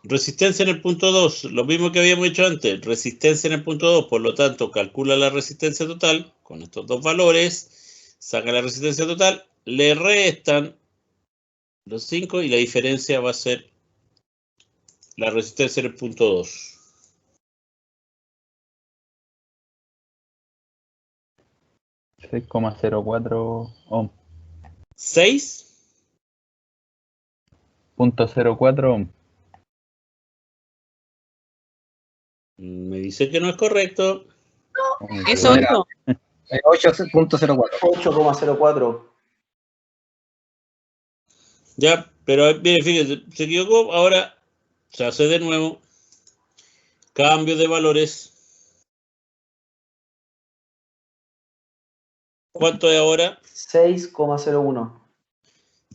Resistencia en el punto 2, lo mismo que habíamos hecho antes, resistencia en el punto 2, por lo tanto, calcula la resistencia total con estos dos valores, saca la resistencia total, le restan los 5 y la diferencia va a ser la resistencia en el punto 2. $6,04 ohm. 6.04 ohm. Me dice que no es correcto. Es 8. 8.04. 8,04. Ya, pero mire, fíjese, se equivocó, ahora se hace de nuevo. Cambio de valores. ¿Cuánto es ahora? 6,01.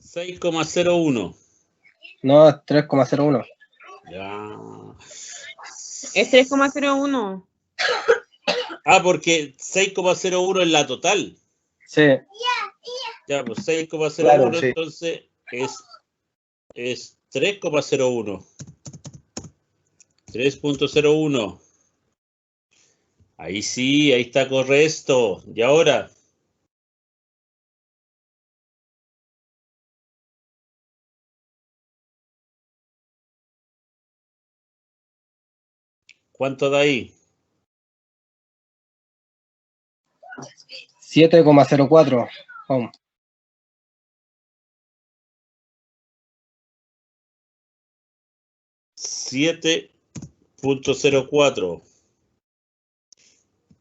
6,01. No, es 3,01. Ya. Es 3,01. Ah, porque 6,01 es la total. Sí. Ya, pues 6,01 Claro, sí. entonces es 3,01. 3.01. Ahí sí, ahí está correcto. Y ahora. ¿Cuánto da ahí? 7,04 ohm. $7.04.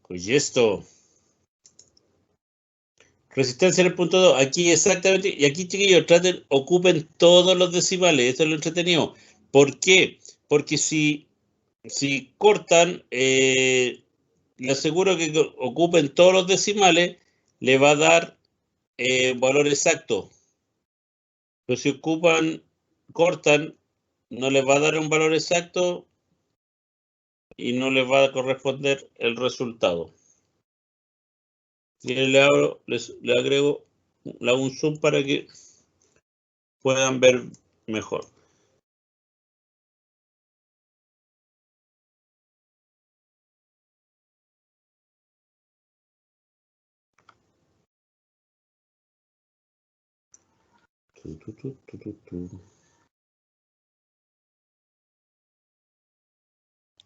Pues esto. Resistencia en el punto 2. Aquí exactamente. Y aquí, chiquillos, ocupen todos los decimales. Esto es lo entretenido. ¿Por qué? Porque si cortan, le aseguro que ocupen todos los decimales, le va a dar valor exacto. Pero si cortan, no les va a dar un valor exacto y no les va a corresponder el resultado. Y le agrego, le hago un zoom para que puedan ver mejor.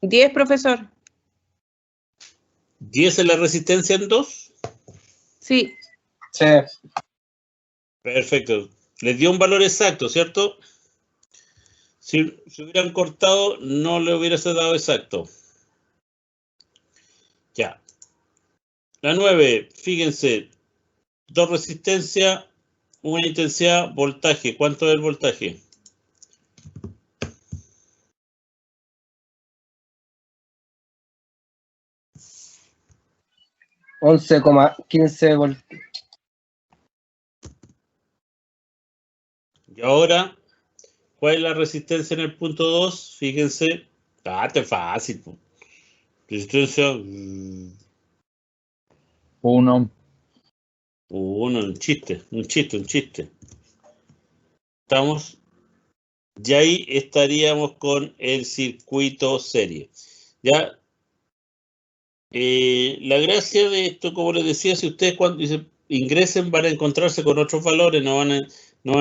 ¿10, profesor? 10 es la resistencia en 2. Sí. Sí. Perfecto. Les dio un valor exacto, ¿cierto? Si hubieran cortado, no le hubiese dado exacto. Ya. La 9, fíjense. 2 resistencia, 1 intensidad, voltaje. ¿Cuánto es el voltaje? 11,15 volt. Y ahora, ¿cuál es la resistencia en el punto 2? Fíjense. Este es fácil. Resistencia. 1. Un chiste. Estamos. Y ahí estaríamos con el circuito serie. Ya. La gracia de esto, como les decía, si ustedes cuando ingresen van a encontrarse con otros valores, no van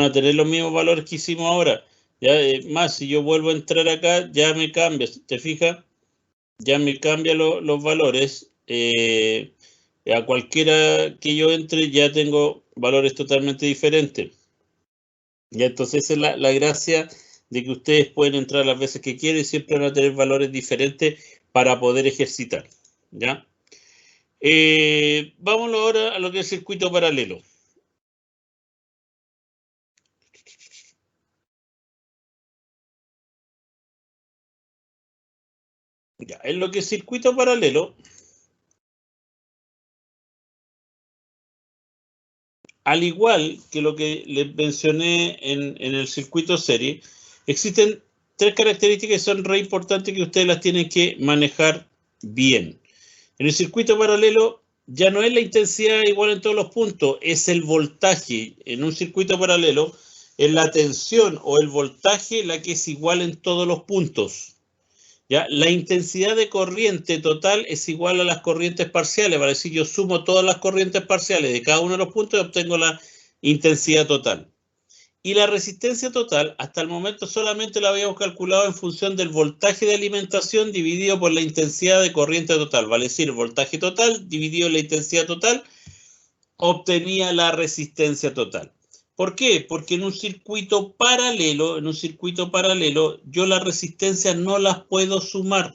a tener los mismos valores que hicimos ahora. Ya, más, si yo vuelvo a entrar acá, ya me cambia, ¿te fijas? Ya me cambia los valores. A cualquiera que yo entre ya tengo valores totalmente diferentes. Y entonces esa es la gracia de que ustedes pueden entrar las veces que quieren y siempre van a tener valores diferentes para poder ejercitar, ¿ya? Vámonos ahora a lo que es circuito paralelo. Ya, en lo que es circuito paralelo, al igual que lo que les mencioné en el circuito serie, existen 3 características que son re importantes que ustedes las tienen que manejar bien. En el circuito paralelo ya no es la intensidad igual en todos los puntos, es el voltaje. En un circuito paralelo es la tensión o el voltaje la que es igual en todos los puntos. ¿Ya? La intensidad de corriente total es igual a las corrientes parciales. Para decir, yo sumo todas las corrientes parciales de cada uno de los puntos y obtengo la intensidad total. Y la resistencia total, hasta el momento solamente la habíamos calculado en función del voltaje de alimentación dividido por la intensidad de corriente total. Vale decir, el voltaje total dividido en la intensidad total obtenía la resistencia total. ¿Por qué? Porque en un circuito paralelo, yo las resistencias no las puedo sumar.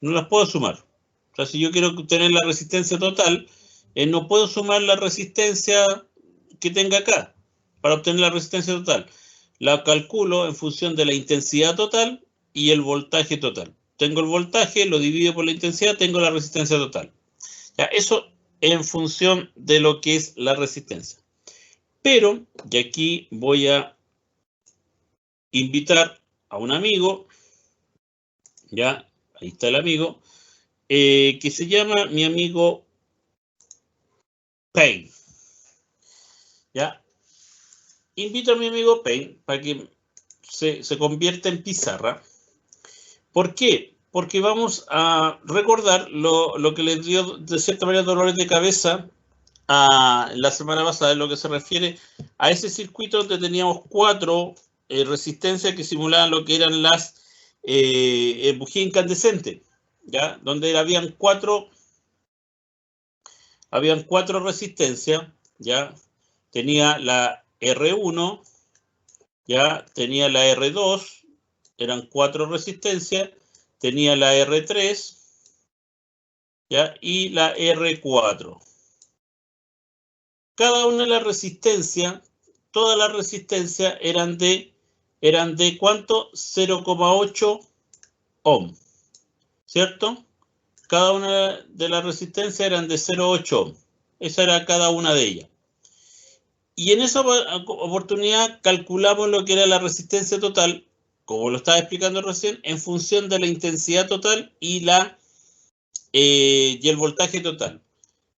No las puedo sumar. O sea, si yo quiero obtener la resistencia total, no puedo sumar la resistencia que tenga acá para obtener la resistencia total. La calculo en función de la intensidad total y el voltaje total. Tengo el voltaje, lo divido por la intensidad, tengo la resistencia total. Ya, eso en función de lo que es la resistencia. Pero, y aquí voy a invitar a un amigo, ya, ahí está el amigo, que se llama mi amigo Payne. Ya, invito a mi amigo Payne para que se convierta en pizarra. ¿Por qué? Porque vamos a recordar lo que les dio de cierta manera dolores de cabeza la semana pasada, en lo que se refiere a ese circuito donde teníamos 4 resistencias que simulaban lo que eran las bujías incandescentes, ¿ya? Donde habían 4 resistencias, ¿ya? Tenía la R1, ¿ya? Tenía la R2, eran 4 resistencias, tenía la R3, ¿ya? Y la R4. Cada una de las resistencias, todas las resistencias eran de ¿cuánto? 0,8 ohm, ¿cierto? Cada una de las resistencias eran de 0,8 ohm. Esa era cada una de ellas. Y en esa oportunidad calculamos lo que era la resistencia total, como lo estaba explicando recién, en función de la intensidad total y el voltaje total.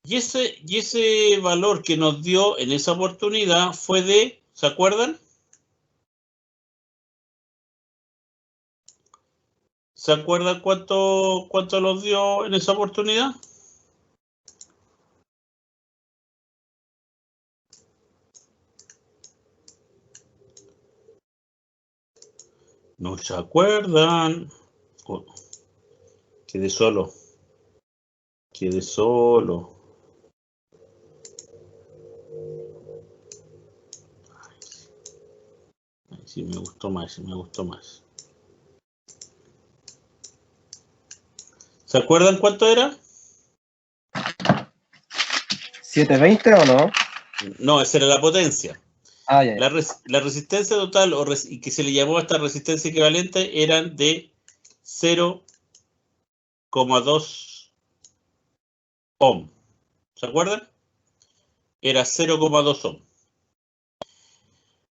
Y ese valor que nos dio en esa oportunidad fue de, ¿se acuerdan? ¿Se acuerdan cuánto nos dio en esa oportunidad? ¿No se acuerdan? Oh, quedé solo. Quedé solo. Sí, me gustó más, me gustó más. ¿Se acuerdan cuánto era? ¿720 o no? No, esa era la potencia. Ah, ya. La resistencia total, y que se le llamó a esta resistencia equivalente, eran de 0,2 ohm. ¿Se acuerdan? Era 0,2 ohm.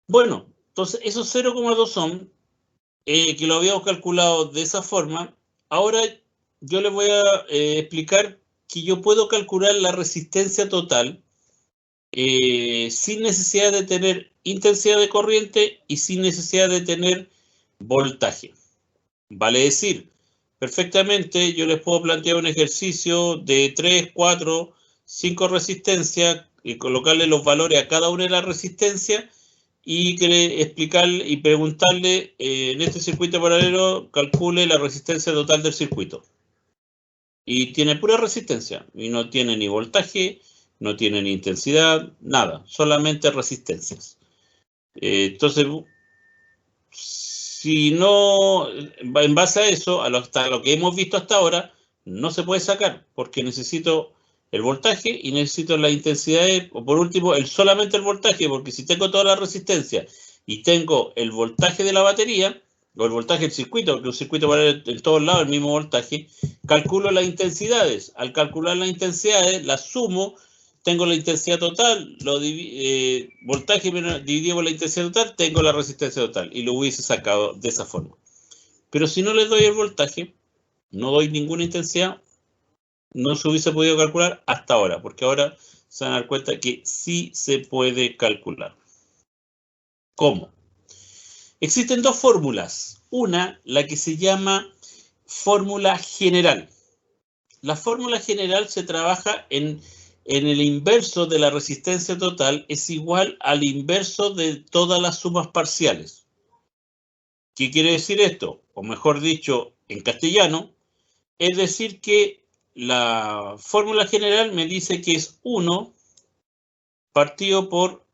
Bueno, entonces esos 0,2 ohm, que lo habíamos calculado de esa forma, ahora yo les voy a explicar que yo puedo calcular la resistencia total sin necesidad de tener intensidad de corriente y sin necesidad de tener voltaje. Vale decir, perfectamente yo les puedo plantear un ejercicio de 3, 4, 5 resistencias y colocarle los valores a cada una de las resistencias y explicarle y preguntarle en este circuito paralelo calcule la resistencia total del circuito. Y tiene pura resistencia y no tiene ni voltaje, no tiene ni intensidad, nada, solamente resistencias. Entonces, si no, en base a eso, hasta lo que hemos visto hasta ahora, no se puede sacar, porque necesito el voltaje y necesito la intensidad, o por último, solamente el voltaje, porque si tengo toda la resistencia y tengo el voltaje de la batería, o el voltaje del circuito, porque un circuito va en todos lados el mismo voltaje, calculo las intensidades. Al calcular las intensidades, las sumo, tengo la intensidad total, voltaje dividido por la intensidad total, tengo la resistencia total, y lo hubiese sacado de esa forma. Pero si no le doy el voltaje, no doy ninguna intensidad, no se hubiese podido calcular hasta ahora, porque ahora se van a dar cuenta que sí se puede calcular. ¿Cómo? Existen dos fórmulas. Una, la que se llama fórmula general. La fórmula general se trabaja en el inverso de la resistencia total, es igual al inverso de todas las sumas parciales. ¿Qué quiere decir esto? O mejor dicho, en castellano, es decir que la fórmula general me dice que es 1 partido por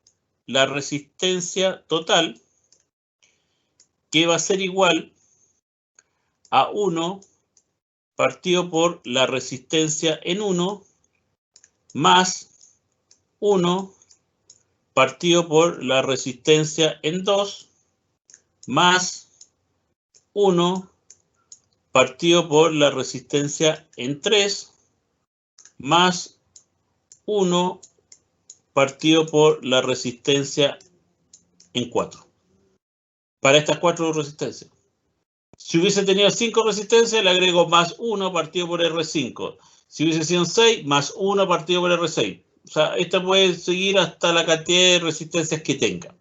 la resistencia total, que va a ser igual a 1 partido por la resistencia en 1 más 1 partido por la resistencia en 2 más 1 partido por la resistencia en 3 más 1 partido por la resistencia en 4. Para estas 4 resistencias. Si hubiese tenido 5 resistencias, le agrego más 1 partido por R5. Si hubiese sido 6, más 1 partido por R6. O sea, esta puede seguir hasta la cantidad de resistencias que tenga.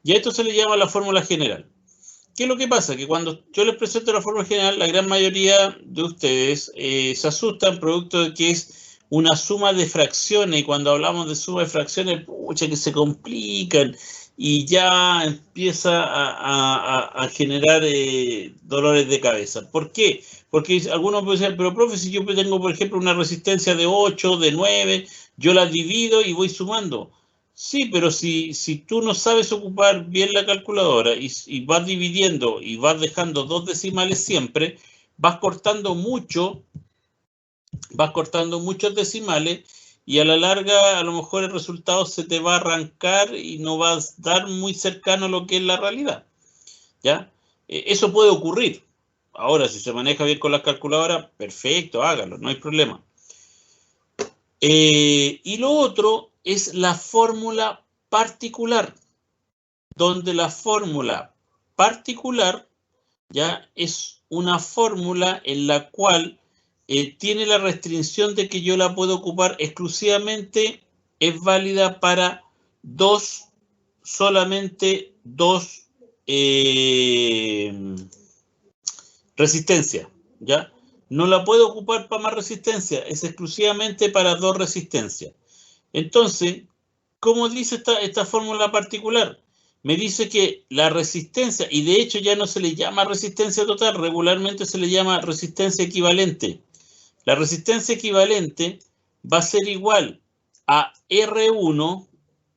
Y a esto se le llama la fórmula general. ¿Qué es lo que pasa? Que cuando yo les presento la fórmula general, la gran mayoría de ustedes se asustan producto de que es una suma de fracciones. Y cuando hablamos de suma de fracciones, pucha, que se complican. Y ya empieza a generar dolores de cabeza. ¿Por qué? Porque algunos pueden decir, pero profe, si yo tengo, por ejemplo, una resistencia de 8, de 9, yo la divido y voy sumando. Sí, pero si tú no sabes ocupar bien la calculadora y vas dividiendo y vas dejando 2 decimales siempre, vas cortando muchos decimales. Y a la larga, a lo mejor el resultado se te va a arrancar y no vas a dar muy cercano a lo que es la realidad. ¿Ya? Eso puede ocurrir. Ahora, si se maneja bien con la calculadora, perfecto, hágalo, no hay problema. Y lo otro es la fórmula particular, donde la fórmula particular ya es una fórmula en la cual tiene la restricción de que yo la puedo ocupar exclusivamente, es válida para solamente dos resistencias, ¿ya? No la puedo ocupar para más resistencia, es exclusivamente para 2 resistencias. Entonces, ¿cómo dice esta fórmula particular? Me dice que la resistencia, y de hecho ya no se le llama resistencia total, regularmente se le llama resistencia equivalente. La resistencia equivalente va a ser igual a R1,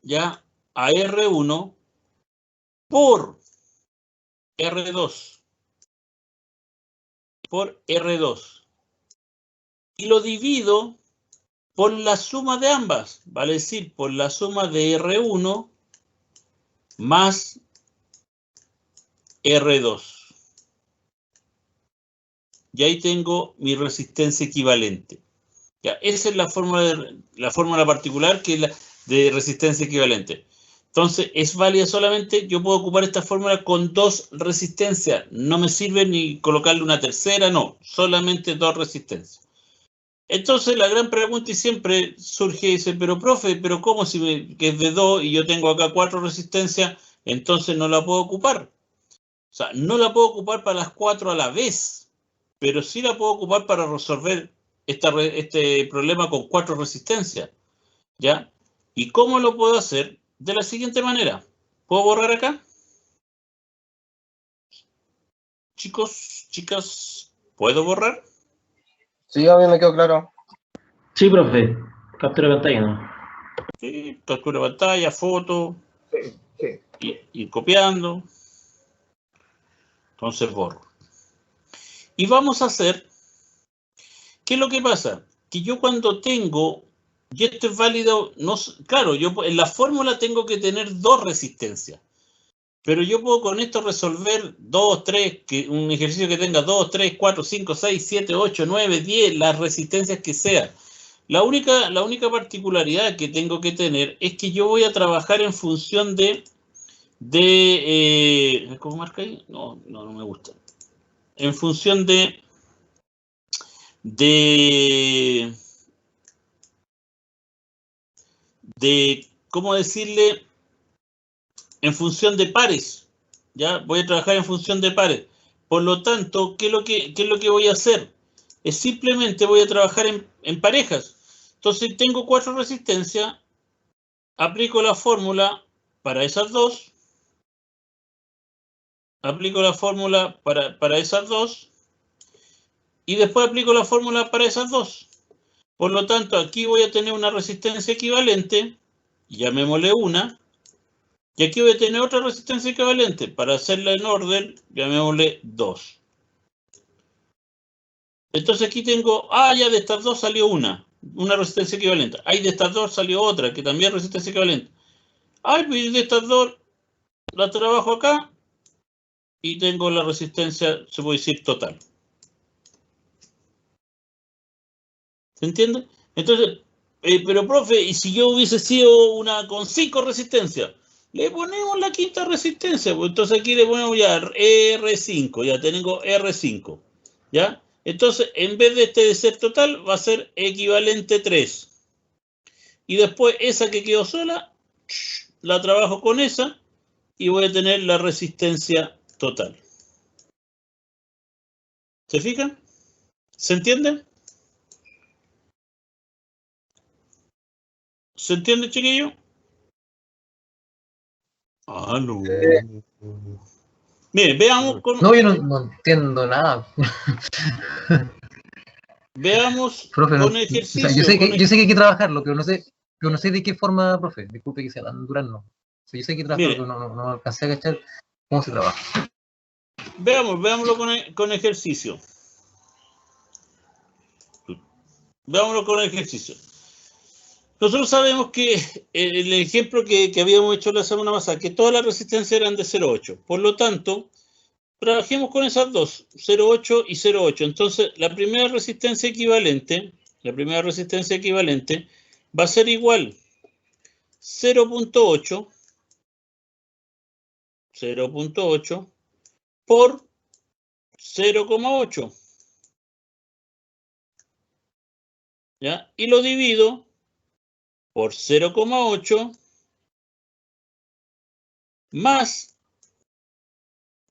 ¿ya? A R1 por R2. Por R2. Y lo divido por la suma de ambas, vale decir, por la suma de R1 más R2. Y ahí tengo mi resistencia equivalente. Ya, esa es la fórmula particular, que es la de resistencia equivalente. Entonces, es válida solamente, yo puedo ocupar esta fórmula con 2 resistencias. No me sirve ni colocarle una tercera, no. Solamente 2 resistencias. Entonces, la gran pregunta y siempre surge, dice, pero profe, ¿pero cómo si que es de 2 y yo tengo acá 4 resistencias? Entonces no la puedo ocupar. O sea, no la puedo ocupar para las 4 a la vez, pero sí la puedo ocupar para resolver este problema con 4 resistencias. ¿Ya? ¿Y cómo lo puedo hacer? De la siguiente manera. ¿Puedo borrar acá? Chicos, chicas, ¿puedo borrar? Sí, a mí me quedó claro. Sí, profe. Captura de pantalla, ¿no? Sí, captura de pantalla, foto. Sí. Y copiando. Entonces borro. Y vamos a hacer, ¿qué es lo que pasa? Que yo cuando tengo, y esto es válido, no, claro, yo en la fórmula tengo que tener 2 resistencias. Pero yo puedo con esto resolver 2, 3, un ejercicio que tenga 2, 3, 4, 5, 6, 7, 8, 9, 10, las resistencias que sea. La única particularidad que tengo que tener es que yo voy a trabajar en función de ¿cómo marca ahí? No me gusta. En función de ¿cómo decirle? En función de pares, ¿ya? Voy a trabajar en función de pares. Por lo tanto, ¿qué es lo que voy a hacer? Es simplemente voy a trabajar en parejas. Entonces, tengo 4 resistencias, aplico la fórmula para esas 2, aplico la fórmula para esas 2, y después aplico la fórmula para esas 2. Por lo tanto, aquí voy a tener una resistencia equivalente, llamémosle una, y aquí voy a tener otra resistencia equivalente. Para hacerla en orden, llamémosle 2. Entonces aquí tengo, ya de estas 2 salió una resistencia equivalente. De estas 2 salió otra, que también es resistencia equivalente. Pues de estas 2 la trabajo acá y tengo la resistencia, se puede decir, total. ¿Se entiende? Entonces, pero profe, ¿y si yo hubiese sido una con 5 resistencias? Le ponemos la quinta resistencia, pues entonces aquí le ponemos ya R5, ya tengo R5, ¿ya? Entonces, en vez de este de ser total, va a ser equivalente 3. Y después, esa que quedó sola, la trabajo con esa y voy a tener la resistencia total. ¿Se fijan? ¿Se entiende? ¿Se entiende, chiquillo? No. Miren, veamos con... No, yo no entiendo nada. Veamos profe, con ejercicio. O sea, yo sé que hay que trabajarlo, pero no sé de qué forma, profe. Disculpe que sea tan durano. O sea, yo sé que hay que trabajarlo, pero no alcancé a cachar cómo se trabaja. Veámoslo con ejercicio. Veámoslo con ejercicio. Nosotros sabemos que el ejemplo que habíamos hecho la semana pasada, que todas las resistencias eran de 0,8. Por lo tanto, trabajemos con esas dos, 0,8 y 0,8. Entonces, la primera resistencia equivalente va a ser igual 0.8 por 0,8. ¿Ya? Y lo divido por 0,8 más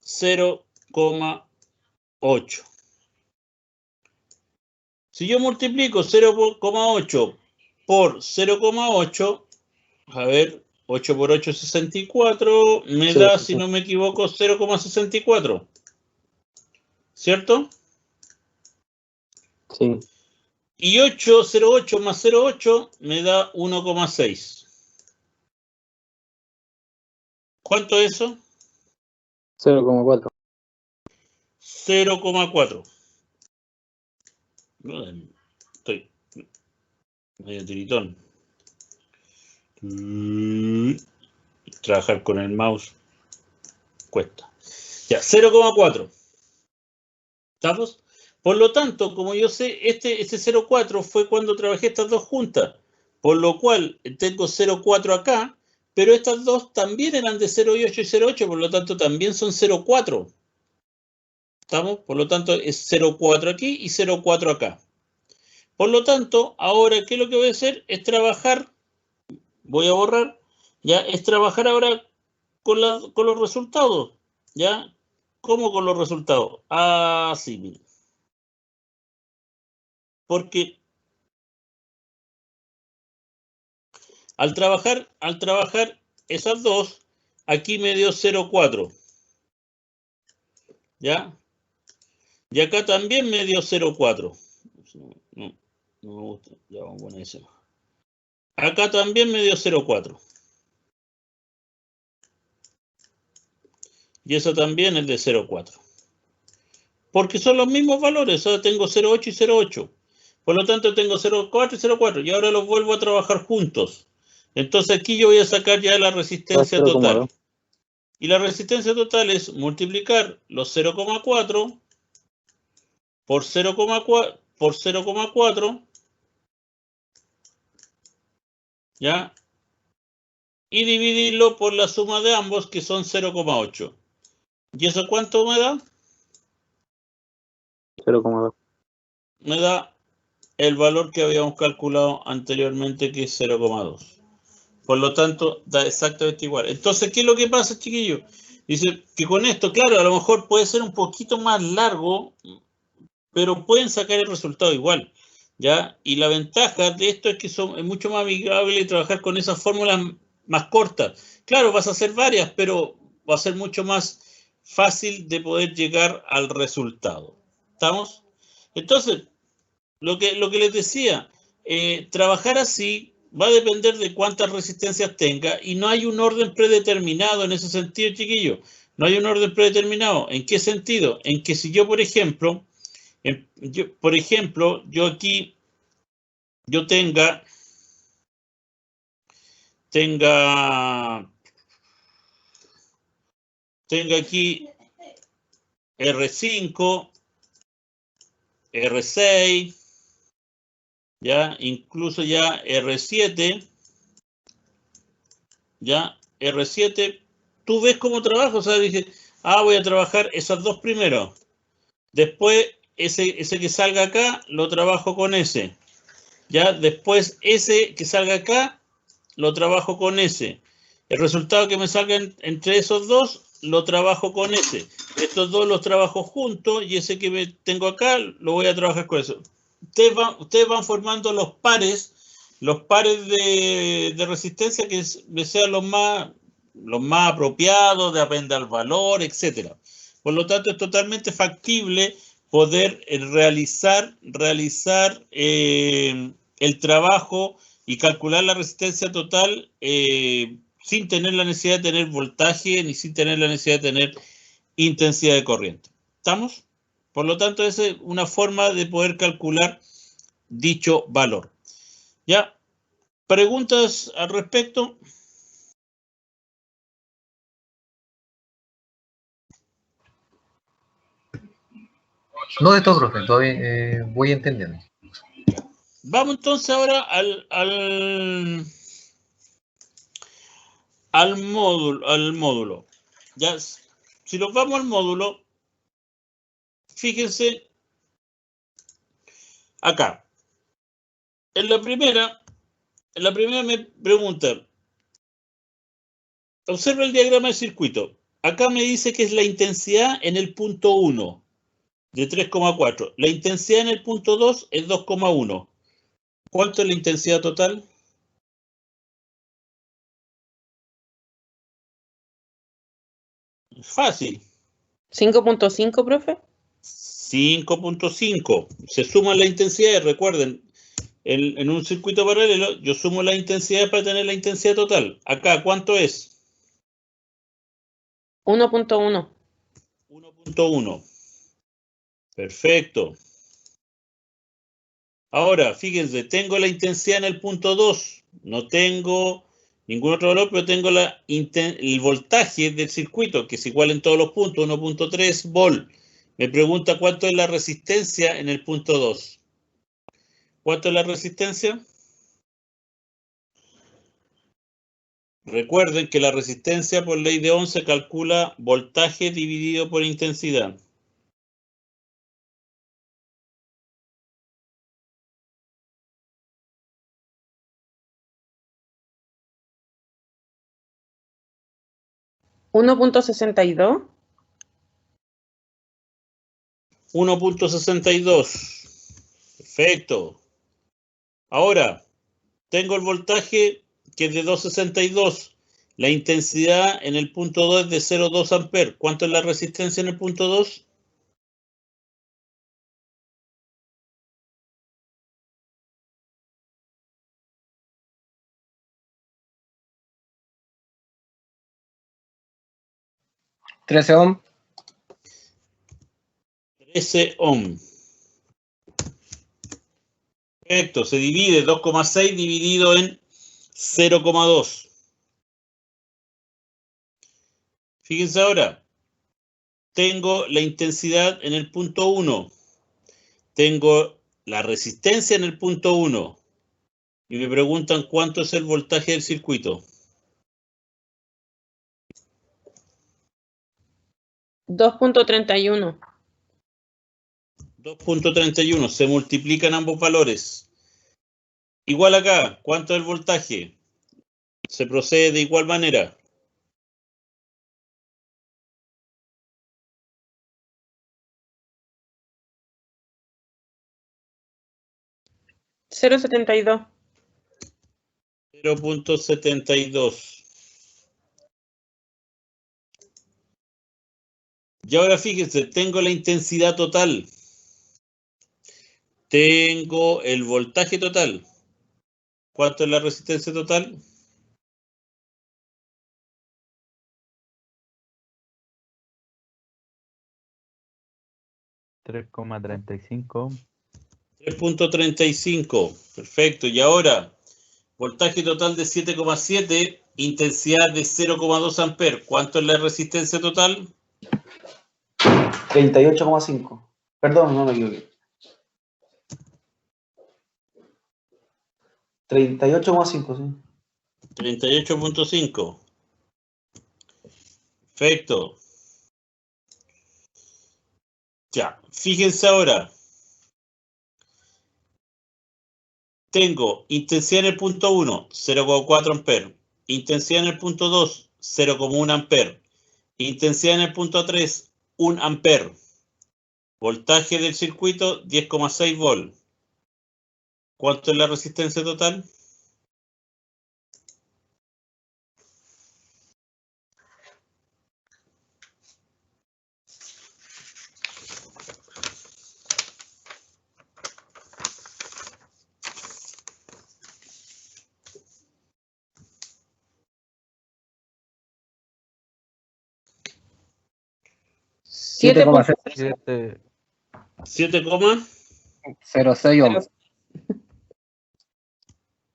0,8. Si yo multiplico 0,8 por 0,8, a ver, 8 por 8 es 64, me da, si no me equivoco, 0,64. ¿Cierto? Sí. Y 0,8 más 0,8 me da 1,6. ¿Cuánto es eso? 0,4. 0,4. Estoy medio tiritón. Trabajar con el mouse cuesta. Ya, 0,4. ¿Estamos? Por lo tanto, como yo sé, este 0,4 fue cuando trabajé estas dos juntas. Por lo cual tengo 0,4 acá, pero estas dos también eran de 0,8 y 0,8, por lo tanto también son 0,4. ¿Estamos? Por lo tanto es 0,4 aquí y 0,4 acá. Por lo tanto, ahora, ¿qué es lo que voy a hacer? Es trabajar, voy a borrar, ya, es trabajar ahora con los resultados, ¿ya? ¿Cómo con los resultados? Así, mira. Porque al trabajar esas dos, aquí me dio 0,4. ¿Ya? Y acá también me dio 0,4. No me gusta. Ya vamos a poner eso. Acá también me dio 0,4. Y eso también es de 0,4. porque son los mismos valores, o sea, tengo 0,8 y 0,8. Por lo tanto, tengo 0,4 y 0,4, y ahora los vuelvo a trabajar juntos. Entonces, aquí yo voy a sacar ya la resistencia total. Y la resistencia total es multiplicar los 0,4 por 0,4, ¿ya? Y dividirlo por la suma de ambos, que son 0,8. ¿Y eso cuánto me da? 0,2. Me da el valor que habíamos calculado anteriormente, que es 0,2. Por lo tanto, da exactamente igual. Entonces, ¿qué es lo que pasa, chiquillos? Dice que con esto, claro, a lo mejor puede ser un poquito más largo, pero pueden sacar el resultado igual, ¿ya? Y la ventaja de esto es que es mucho más amigable trabajar con esas fórmulas más cortas. Claro, vas a hacer varias, pero va a ser mucho más fácil de poder llegar al resultado. ¿Estamos? Entonces, lo que les decía, trabajar así va a depender de cuántas resistencias tenga, y no hay un orden predeterminado en ese sentido, chiquillos. No hay un orden predeterminado. ¿En qué sentido? En que si yo, por ejemplo, yo aquí, yo tenga aquí R5, R6, ya, incluso ya R7, ya, R7, tú ves cómo trabajo, o sea, dije, voy a trabajar esas dos primero. Después, ese que salga acá, lo trabajo con ese. Ya, después ese que salga acá, lo trabajo con ese. El resultado que me salga entre esos dos, lo trabajo con ese. Estos dos los trabajo juntos, y ese que tengo acá, lo voy a trabajar con eso. Ustedes van formando los pares de resistencia que sean los más apropiados, depende del valor, etcétera. Por lo tanto, es totalmente factible poder realizar el trabajo y calcular la resistencia total sin tener la necesidad de tener voltaje, ni sin tener la necesidad de tener intensidad de corriente. ¿Estamos? Por lo tanto, esa es una forma de poder calcular dicho valor. ¿Ya? ¿Preguntas al respecto? No de todo, profe, todavía voy entendiendo. Vamos entonces ahora al módulo. Ya, si nos vamos al módulo, fíjense acá. En la primera me pregunta, observa el diagrama de circuito. Acá me dice que es la intensidad en el punto 1 de 3,4. La intensidad en el punto 2 es 2,1. ¿Cuánto es la intensidad total? Fácil. 5.5, profe. 5.5. Se suman las intensidades, recuerden, en un circuito paralelo yo sumo la intensidad para tener la intensidad total. Acá, ¿cuánto es? 1.1. 1.1. Perfecto. Ahora, fíjense, tengo la intensidad en el punto 2. No tengo ningún otro valor, pero tengo el voltaje del circuito, que es igual en todos los puntos, 1.3 volt. Me pregunta cuánto es la resistencia en el punto 2. ¿Cuánto es la resistencia? Recuerden que la resistencia por ley de Ohm se calcula voltaje dividido por intensidad. ¿1.62? 1.62. Perfecto. Ahora, tengo el voltaje que es de 262. La intensidad en el punto 2 es de 0,2 amperes. ¿Cuánto es la resistencia en el punto 2? ¿13 ohm? ohm. Perfecto, se divide 2,6 dividido en 0,2. Fíjense ahora, tengo la intensidad en el punto 1, tengo la resistencia en el punto 1 y me preguntan cuánto es el voltaje del circuito. 2.31. 2.31, se multiplican ambos valores. Igual acá, ¿cuánto es el voltaje? Se procede de igual manera. $0.72. 0.72. Y ahora fíjense, tengo la intensidad total. Tengo el voltaje total. ¿Cuánto es la resistencia total? $3,35. 3.35. Perfecto. Y ahora, voltaje total de 7,7, intensidad de 0,2 amperes. ¿Cuánto es la resistencia total? 38,5. Perdón, no me equivoqué. 38,5, sí. 38.5. Perfecto. Ya, fíjense ahora. Tengo intensidad en el punto 1, 0,4 amperes. Intensidad en el punto 2, 0,1 amperes. Intensidad en el punto 3, 1 amper. Voltaje del circuito, 10,6 volts. ¿Cuánto es la resistencia total? Siete 7,06 ohms.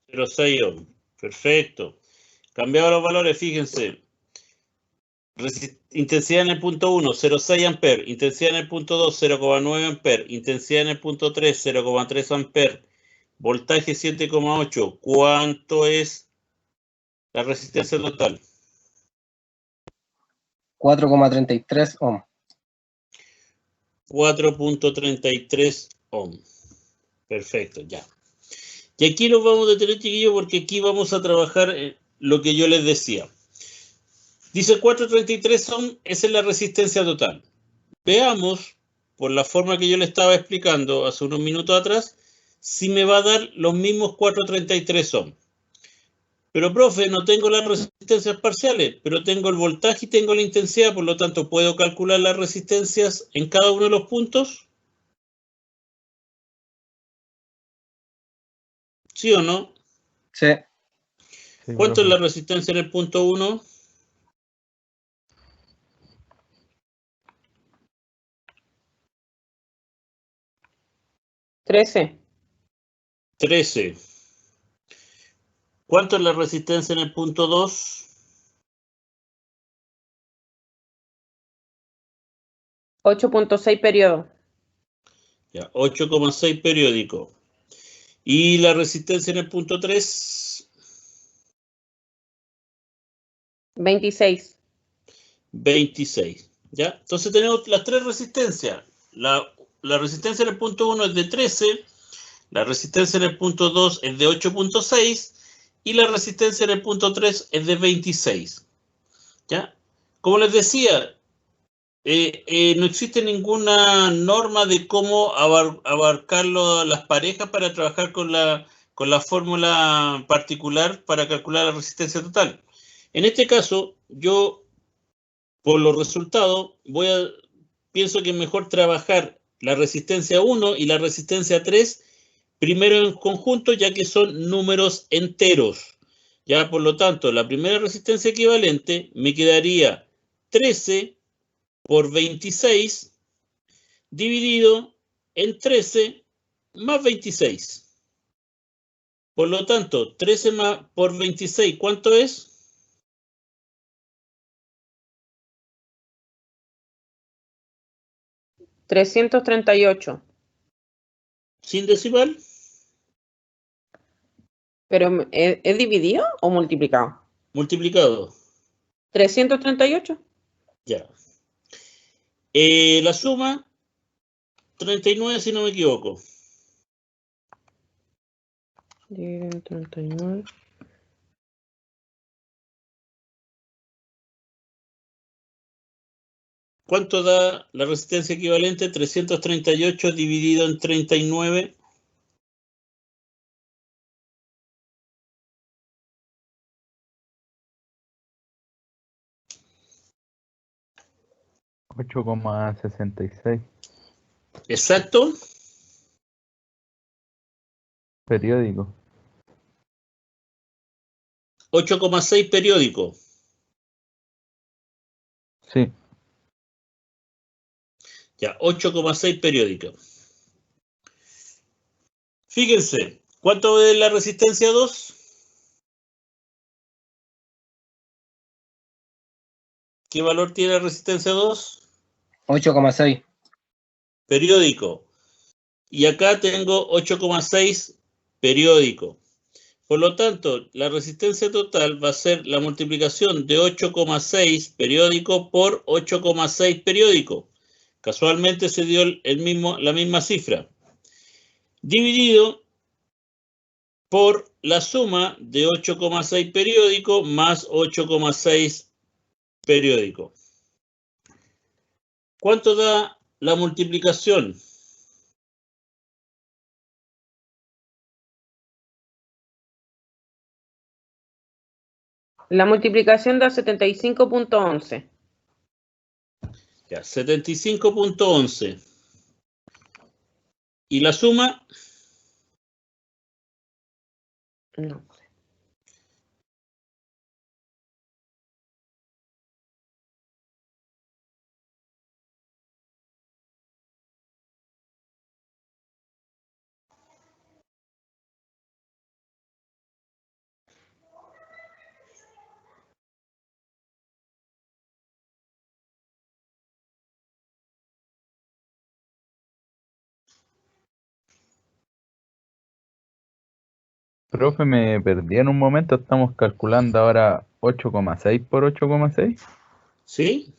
0,6 ohm. Perfecto. Cambiado los valores, fíjense. Intensidad en el punto 1, 0,6 amperes. Intensidad en el punto 2, 0,9 amperes. Intensidad en el punto 3, 0,3 amperes. Voltaje 7,8. ¿Cuánto es la resistencia total? 4,33 ohms. 4.33 ohm. Perfecto, ya. Y aquí nos vamos a detener, chiquillos, porque aquí vamos a trabajar lo que yo les decía. Dice 433 ohm, esa es la resistencia total. Veamos, por la forma que yo le estaba explicando hace unos minutos atrás, si me va a dar los mismos 433 ohm. Pero, profe, no tengo las resistencias parciales, pero tengo el voltaje y tengo la intensidad, por lo tanto, ¿puedo calcular las resistencias en cada uno de los puntos? ¿Sí o no? Sí. ¿Cuánto es la resistencia en el punto 1? $13. 13. ¿Cuánto es la resistencia en el punto 2? 8.6 periodos. Ya, 8,6 periódico. ¿Y la resistencia en el punto 3? 26. 26. ¿Ya? Entonces tenemos las tres resistencias. La resistencia en el punto 1 es de 13, la resistencia en el punto 2 es de 8.6 y la resistencia en el punto 3 es de 26. ¿Ya? Como les decía, no existe ninguna norma de cómo abarcar las parejas para trabajar con la fórmula particular para calcular la resistencia total. En este caso, yo, por los resultados, pienso que es mejor trabajar la resistencia 1 y la resistencia 3 primero en conjunto, ya que son números enteros. Ya, por lo tanto, la primera resistencia equivalente me quedaría 13 por 26 dividido en 13 más 26. Por lo tanto, 13 más por 26, ¿cuánto es? $338. ¿Sin decimal? ¿Pero es dividido o multiplicado? Multiplicado. 338. Ya. La suma, 39 si no me equivoco. Dividido en 39. ¿Cuánto da la resistencia equivalente? 338 dividido en 39. $8,66. Exacto. Periódico. 8,6 periódico. Sí. Ya, 8,6 periódico. Fíjense, ¿cuánto es la resistencia 2? ¿Qué valor tiene la resistencia 2? 8,6. Periódico. Y acá tengo 8,6 periódico. Por lo tanto, la resistencia total va a ser la multiplicación de 8,6 periódico por 8,6 periódico. Casualmente se dio la misma cifra. Dividido por la suma de 8,6 periódico más 8,6 periódico. ¿Cuánto da la multiplicación? La multiplicación da 75.11. Ya, 75.11. ¿Y la suma? No. Profe, me perdí en un momento. Estamos calculando ahora 8,6 por 8,6. ¿Sí?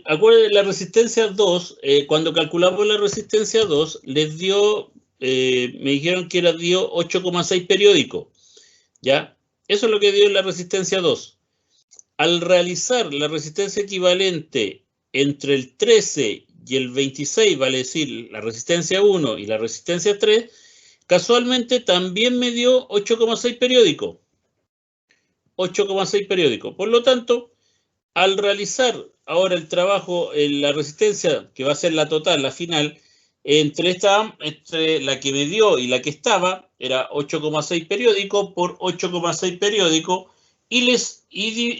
Acuérdense, la resistencia 2, cuando calculamos la resistencia 2, les dio, me dijeron que dio 8,6 periódico. ¿Ya? Eso es lo que dio la resistencia 2. Al realizar la resistencia equivalente entre el 13 y el 26, vale decir, la resistencia 1 y la resistencia 3, casualmente también me dio 8,6 periódico. 8,6 periódico. Por lo tanto, al realizar ahora el trabajo en la resistencia, que va a ser la total, la final, entre la que me dio y la que estaba, era 8,6 periódico por 8,6 periódico, y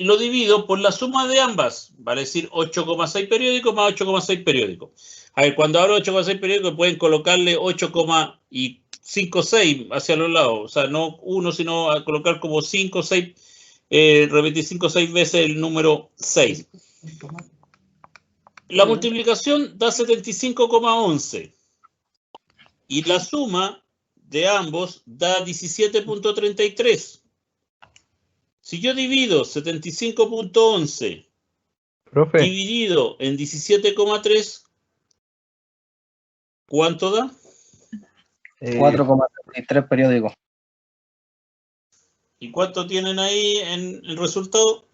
lo divido por la suma de ambas, vale decir 8,6 periódico más 8,6 periódico. A ver, cuando hablo de 8,6 periódico pueden colocarle 8,56 hacia los lados, o sea, no 1, sino a colocar como 5, 6, repetir 5 o 6 veces el número 6. La multiplicación da 75,11 y la suma de ambos da 17.33. Si yo divido 75.11 dividido en 17,3, ¿cuánto da? 4,33 periódico. ¿Y cuánto tienen ahí en el resultado?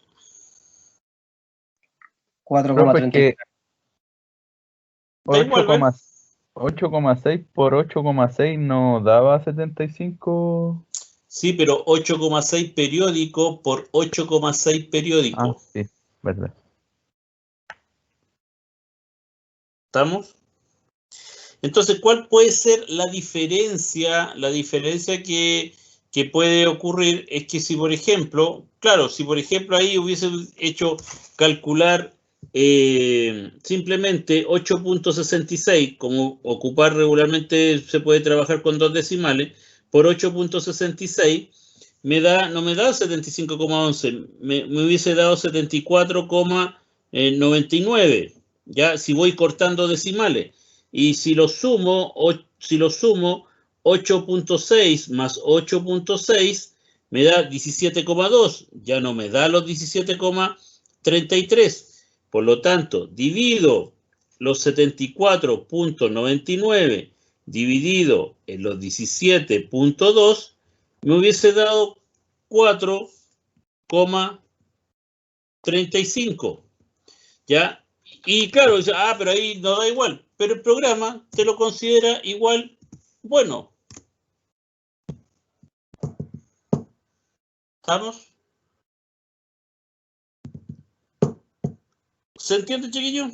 4,33. 8,6 por 8,6 no daba 75. Sí, pero 8,6 periódico por 8,6 periódico. Ah, sí, verdad. ¿Estamos? Entonces, ¿cuál puede ser la diferencia? La diferencia que puede ocurrir es que si, por ejemplo, claro, si por ejemplo ahí hubiese hecho calcular simplemente 8.66, como ocupar regularmente se puede trabajar con 2 decimales, por 8.66 no me da 75,11, me hubiese dado 74,99, ya si voy cortando decimales. Y si lo sumo 8.6 más 8.6 me da 17,2, ya no me da los 17,33. Por lo tanto, divido los 74.99 dividido en los 17.2, me hubiese dado 4,35. ¿Ya? Y claro, dice, pero ahí no da igual. Pero el programa te lo considera igual bueno. ¿Estamos? ¿Se entiende, chiquillo? O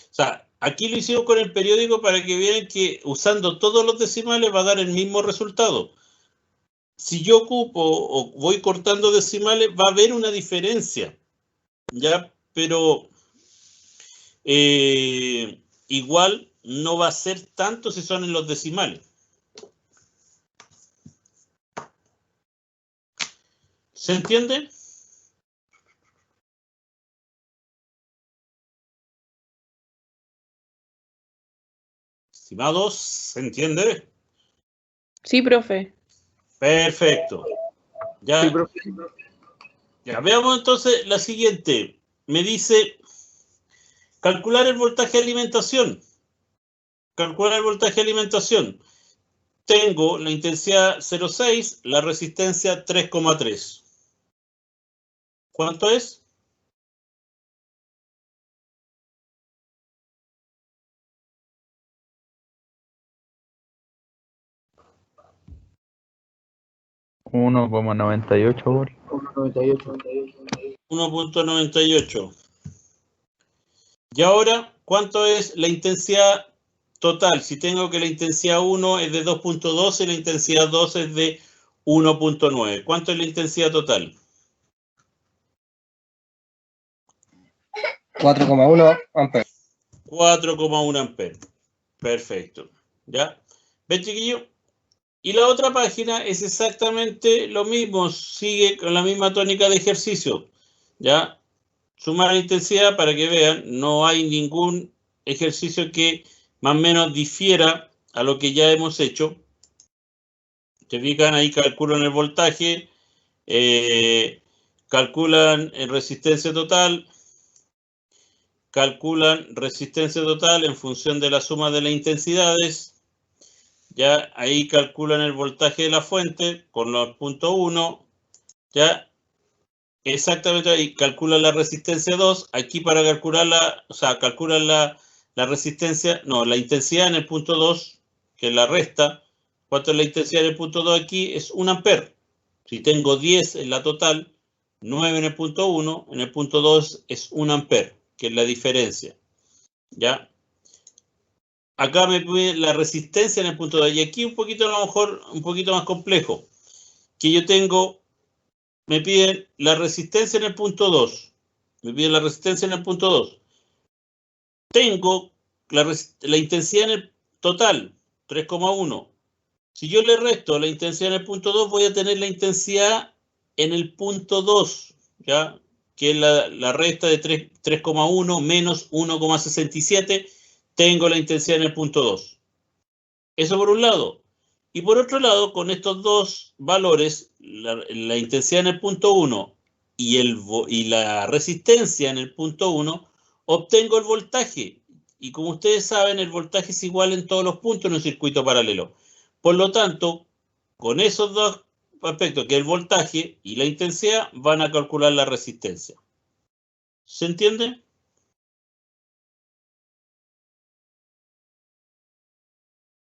sea, aquí lo hicimos con el periódico para que vean que usando todos los decimales va a dar el mismo resultado. Si yo ocupo o voy cortando decimales, va a haber una diferencia. ¿Ya? Pero igual no va a ser tanto si son en los decimales. ¿Se entiende? Estimados, ¿se entiende? Sí, profe. Perfecto. Ya, Sí, profe. Ya veamos entonces la siguiente. Me dice calcular el voltaje de alimentación. Calcular el voltaje de alimentación. Tengo la intensidad 0,6, la resistencia 3,3. ¿Cuánto es? $1,98 volts. 1.98. Y ahora, ¿cuánto es la intensidad total? Si tengo que la intensidad 1 es de 2.12 y la intensidad 2 es de 1.9. ¿Cuánto es la intensidad total? 4,1 amperes. 4,1 amperes. Perfecto. ¿Ya? ¿Ven, chiquillo? Y la otra página es exactamente lo mismo. Sigue con la misma tónica de ejercicio. ¿Ya? Sumar la intensidad para que vean, no hay ningún ejercicio que más o menos difiera a lo que ya hemos hecho. Se fijan, ahí calculan el voltaje, calculan resistencia total, en función de la suma de las intensidades. Ya ahí calculan el voltaje de la fuente con los puntos 1. Ya exactamente ahí calculan la resistencia 2. Aquí para calcularla, o sea, calculan la resistencia, no, la intensidad en el punto 2, que es la resta. ¿Cuánto es la intensidad en el punto 2 aquí? Es 1 ampere. Si tengo 10 en la total, 9 en el punto 1, en el punto 2 es 1 ampere, que es la diferencia. ¿Ya? Acá me pide la resistencia en el punto 2. Y aquí un poquito, a lo mejor, un poquito más complejo. Que yo tengo, me piden la resistencia en el punto 2. Me piden la resistencia en el punto 2. Tengo la intensidad en el total, 3,1. Si yo le resto la intensidad en el punto 2, voy a tener la intensidad en el punto 2, ¿ya? Que es la resta de 3,1 menos 1,67. Tengo la intensidad en el punto 2. Eso por un lado. Y por otro lado, con estos dos valores, la intensidad en el punto 1 y la resistencia en el punto 1, obtengo el voltaje. Y como ustedes saben, el voltaje es igual en todos los puntos en un circuito paralelo. Por lo tanto, con esos dos aspectos, que el voltaje y la intensidad, van a calcular la resistencia. ¿Se entiende?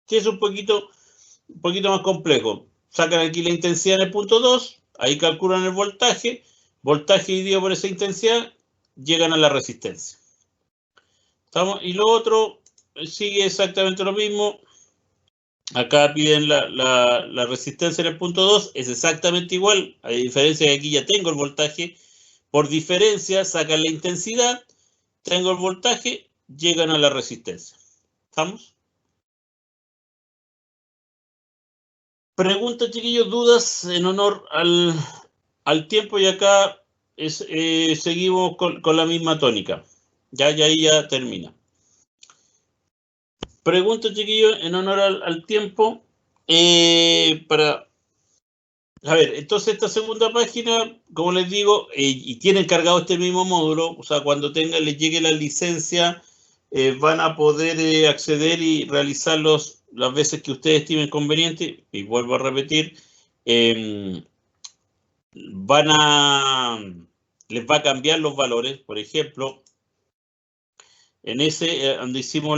Que es un poquito más complejo. Sacan aquí la intensidad en el punto 2, ahí calculan el voltaje dividido por esa intensidad, llegan a la resistencia. ¿Estamos? Y lo otro sigue exactamente lo mismo. Acá piden la resistencia en el punto 2, es exactamente igual, a diferencia de que aquí ya tengo el voltaje, Por diferencia, sacan la intensidad, tengo el voltaje, llegan a la resistencia. ¿Estamos? Preguntas, chiquillos, dudas en honor al tiempo, y acá seguimos con la misma tónica. Ya ahí ya termina. Preguntas, chiquillos, en honor al tiempo. A ver, entonces esta segunda página, como les digo, y tienen cargado este mismo módulo, o sea, cuando les llegue la licencia, van a poder acceder y realizarlos las veces que ustedes estimen conveniente. Y vuelvo a repetir, les va a cambiar los valores. Por ejemplo, en ese donde hicimos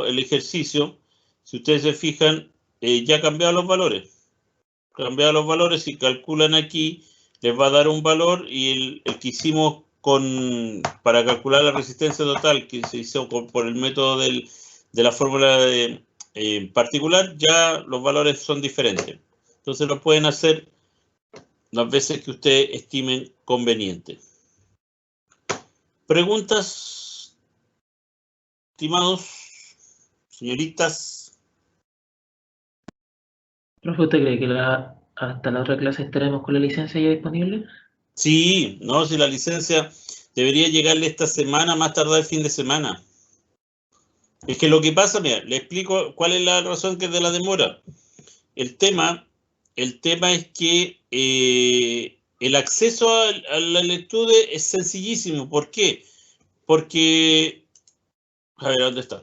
el ejercicio, si ustedes se fijan, ya cambiaron los valores. Cambiar los valores, si calculan aquí, les va a dar un valor, y el que hicimos para calcular la resistencia total, que se hizo por el método de la fórmula particular, ya los valores son diferentes. Entonces lo pueden hacer las veces que ustedes estimen conveniente. ¿Preguntas, estimados, señoritas? ¿Profe, usted cree que hasta la otra clase estaremos con la licencia ya disponible? Sí, no, si la licencia debería llegarle esta semana, más tardar el fin de semana. Es que lo que pasa, mira, le explico cuál es la razón que es de la demora. El tema es que el acceso a la lectura es sencillísimo. ¿Por qué? Porque, a ver, ¿dónde está?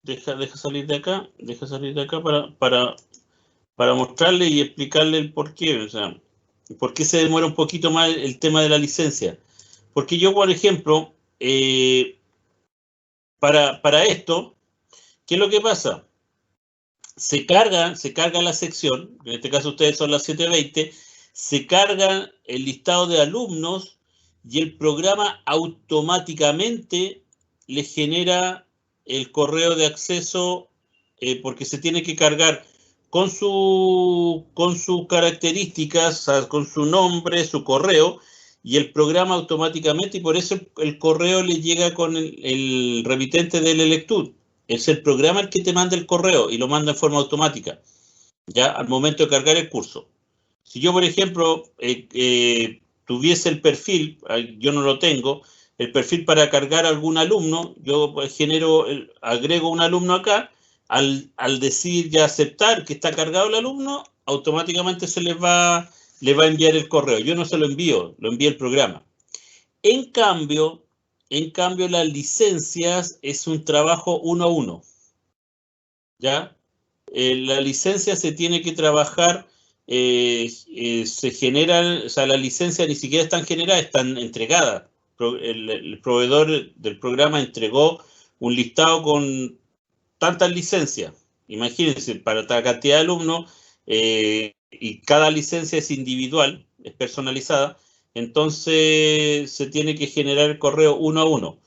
Deja salir de acá, para mostrarle y explicarle el por qué. O sea, ¿por qué se demora un poquito más el tema de la licencia? Porque yo, por ejemplo, para esto, ¿qué es lo que pasa? Se carga la sección, en este caso ustedes son las 7:20, se carga el listado de alumnos y el programa automáticamente le genera el correo de acceso, porque se tiene que cargar con sus características, o sea, con su nombre, su correo, y el programa automáticamente, y por eso el correo le llega con el remitente del Electud. Es el programa el que te manda el correo y lo manda en forma automática, ya al momento de cargar el curso. Si yo, por ejemplo, tuviese el perfil, yo no lo tengo, el perfil para cargar a algún alumno, yo agrego un alumno acá, al decir ya aceptar que está cargado el alumno, automáticamente le va a enviar el correo. Yo no se lo envío, lo envía el programa. En cambio, las licencias es un trabajo 1 a 1. ¿Ya? La licencia se tiene que trabajar, se generan, o sea, las licencias ni siquiera están generadas, están entregadas. El proveedor del programa entregó un listado con tantas licencias. Imagínense, para cada cantidad de alumnos, y cada licencia es individual, es personalizada, entonces se tiene que generar el correo 1 a 1.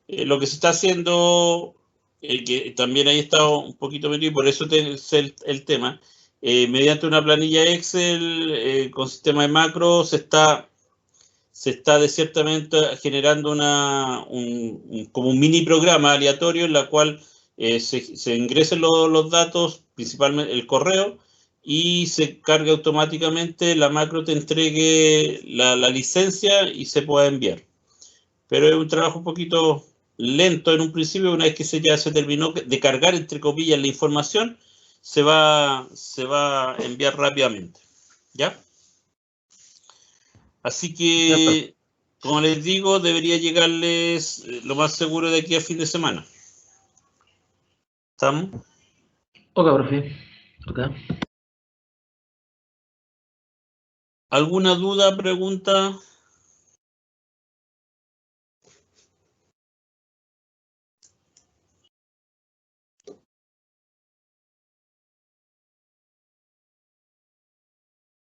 Lo que se está haciendo, que también ahí está un poquito metido, por eso es el tema, mediante una planilla Excel con sistema de macro se está de cierta manera generando como un mini programa aleatorio en la cual se ingresen los datos, principalmente el correo, y se carga automáticamente, la macro te entregue la licencia y se pueda enviar. Pero es un trabajo un poquito lento en un principio. Una vez que ya se terminó de cargar, entre comillas, la información, se va a enviar rápidamente. ¿Ya? Así que, como les digo, debería llegarles lo más seguro de aquí a fin de semana. ¿Estamos? Ok, profe. Ok. ¿Alguna duda, pregunta?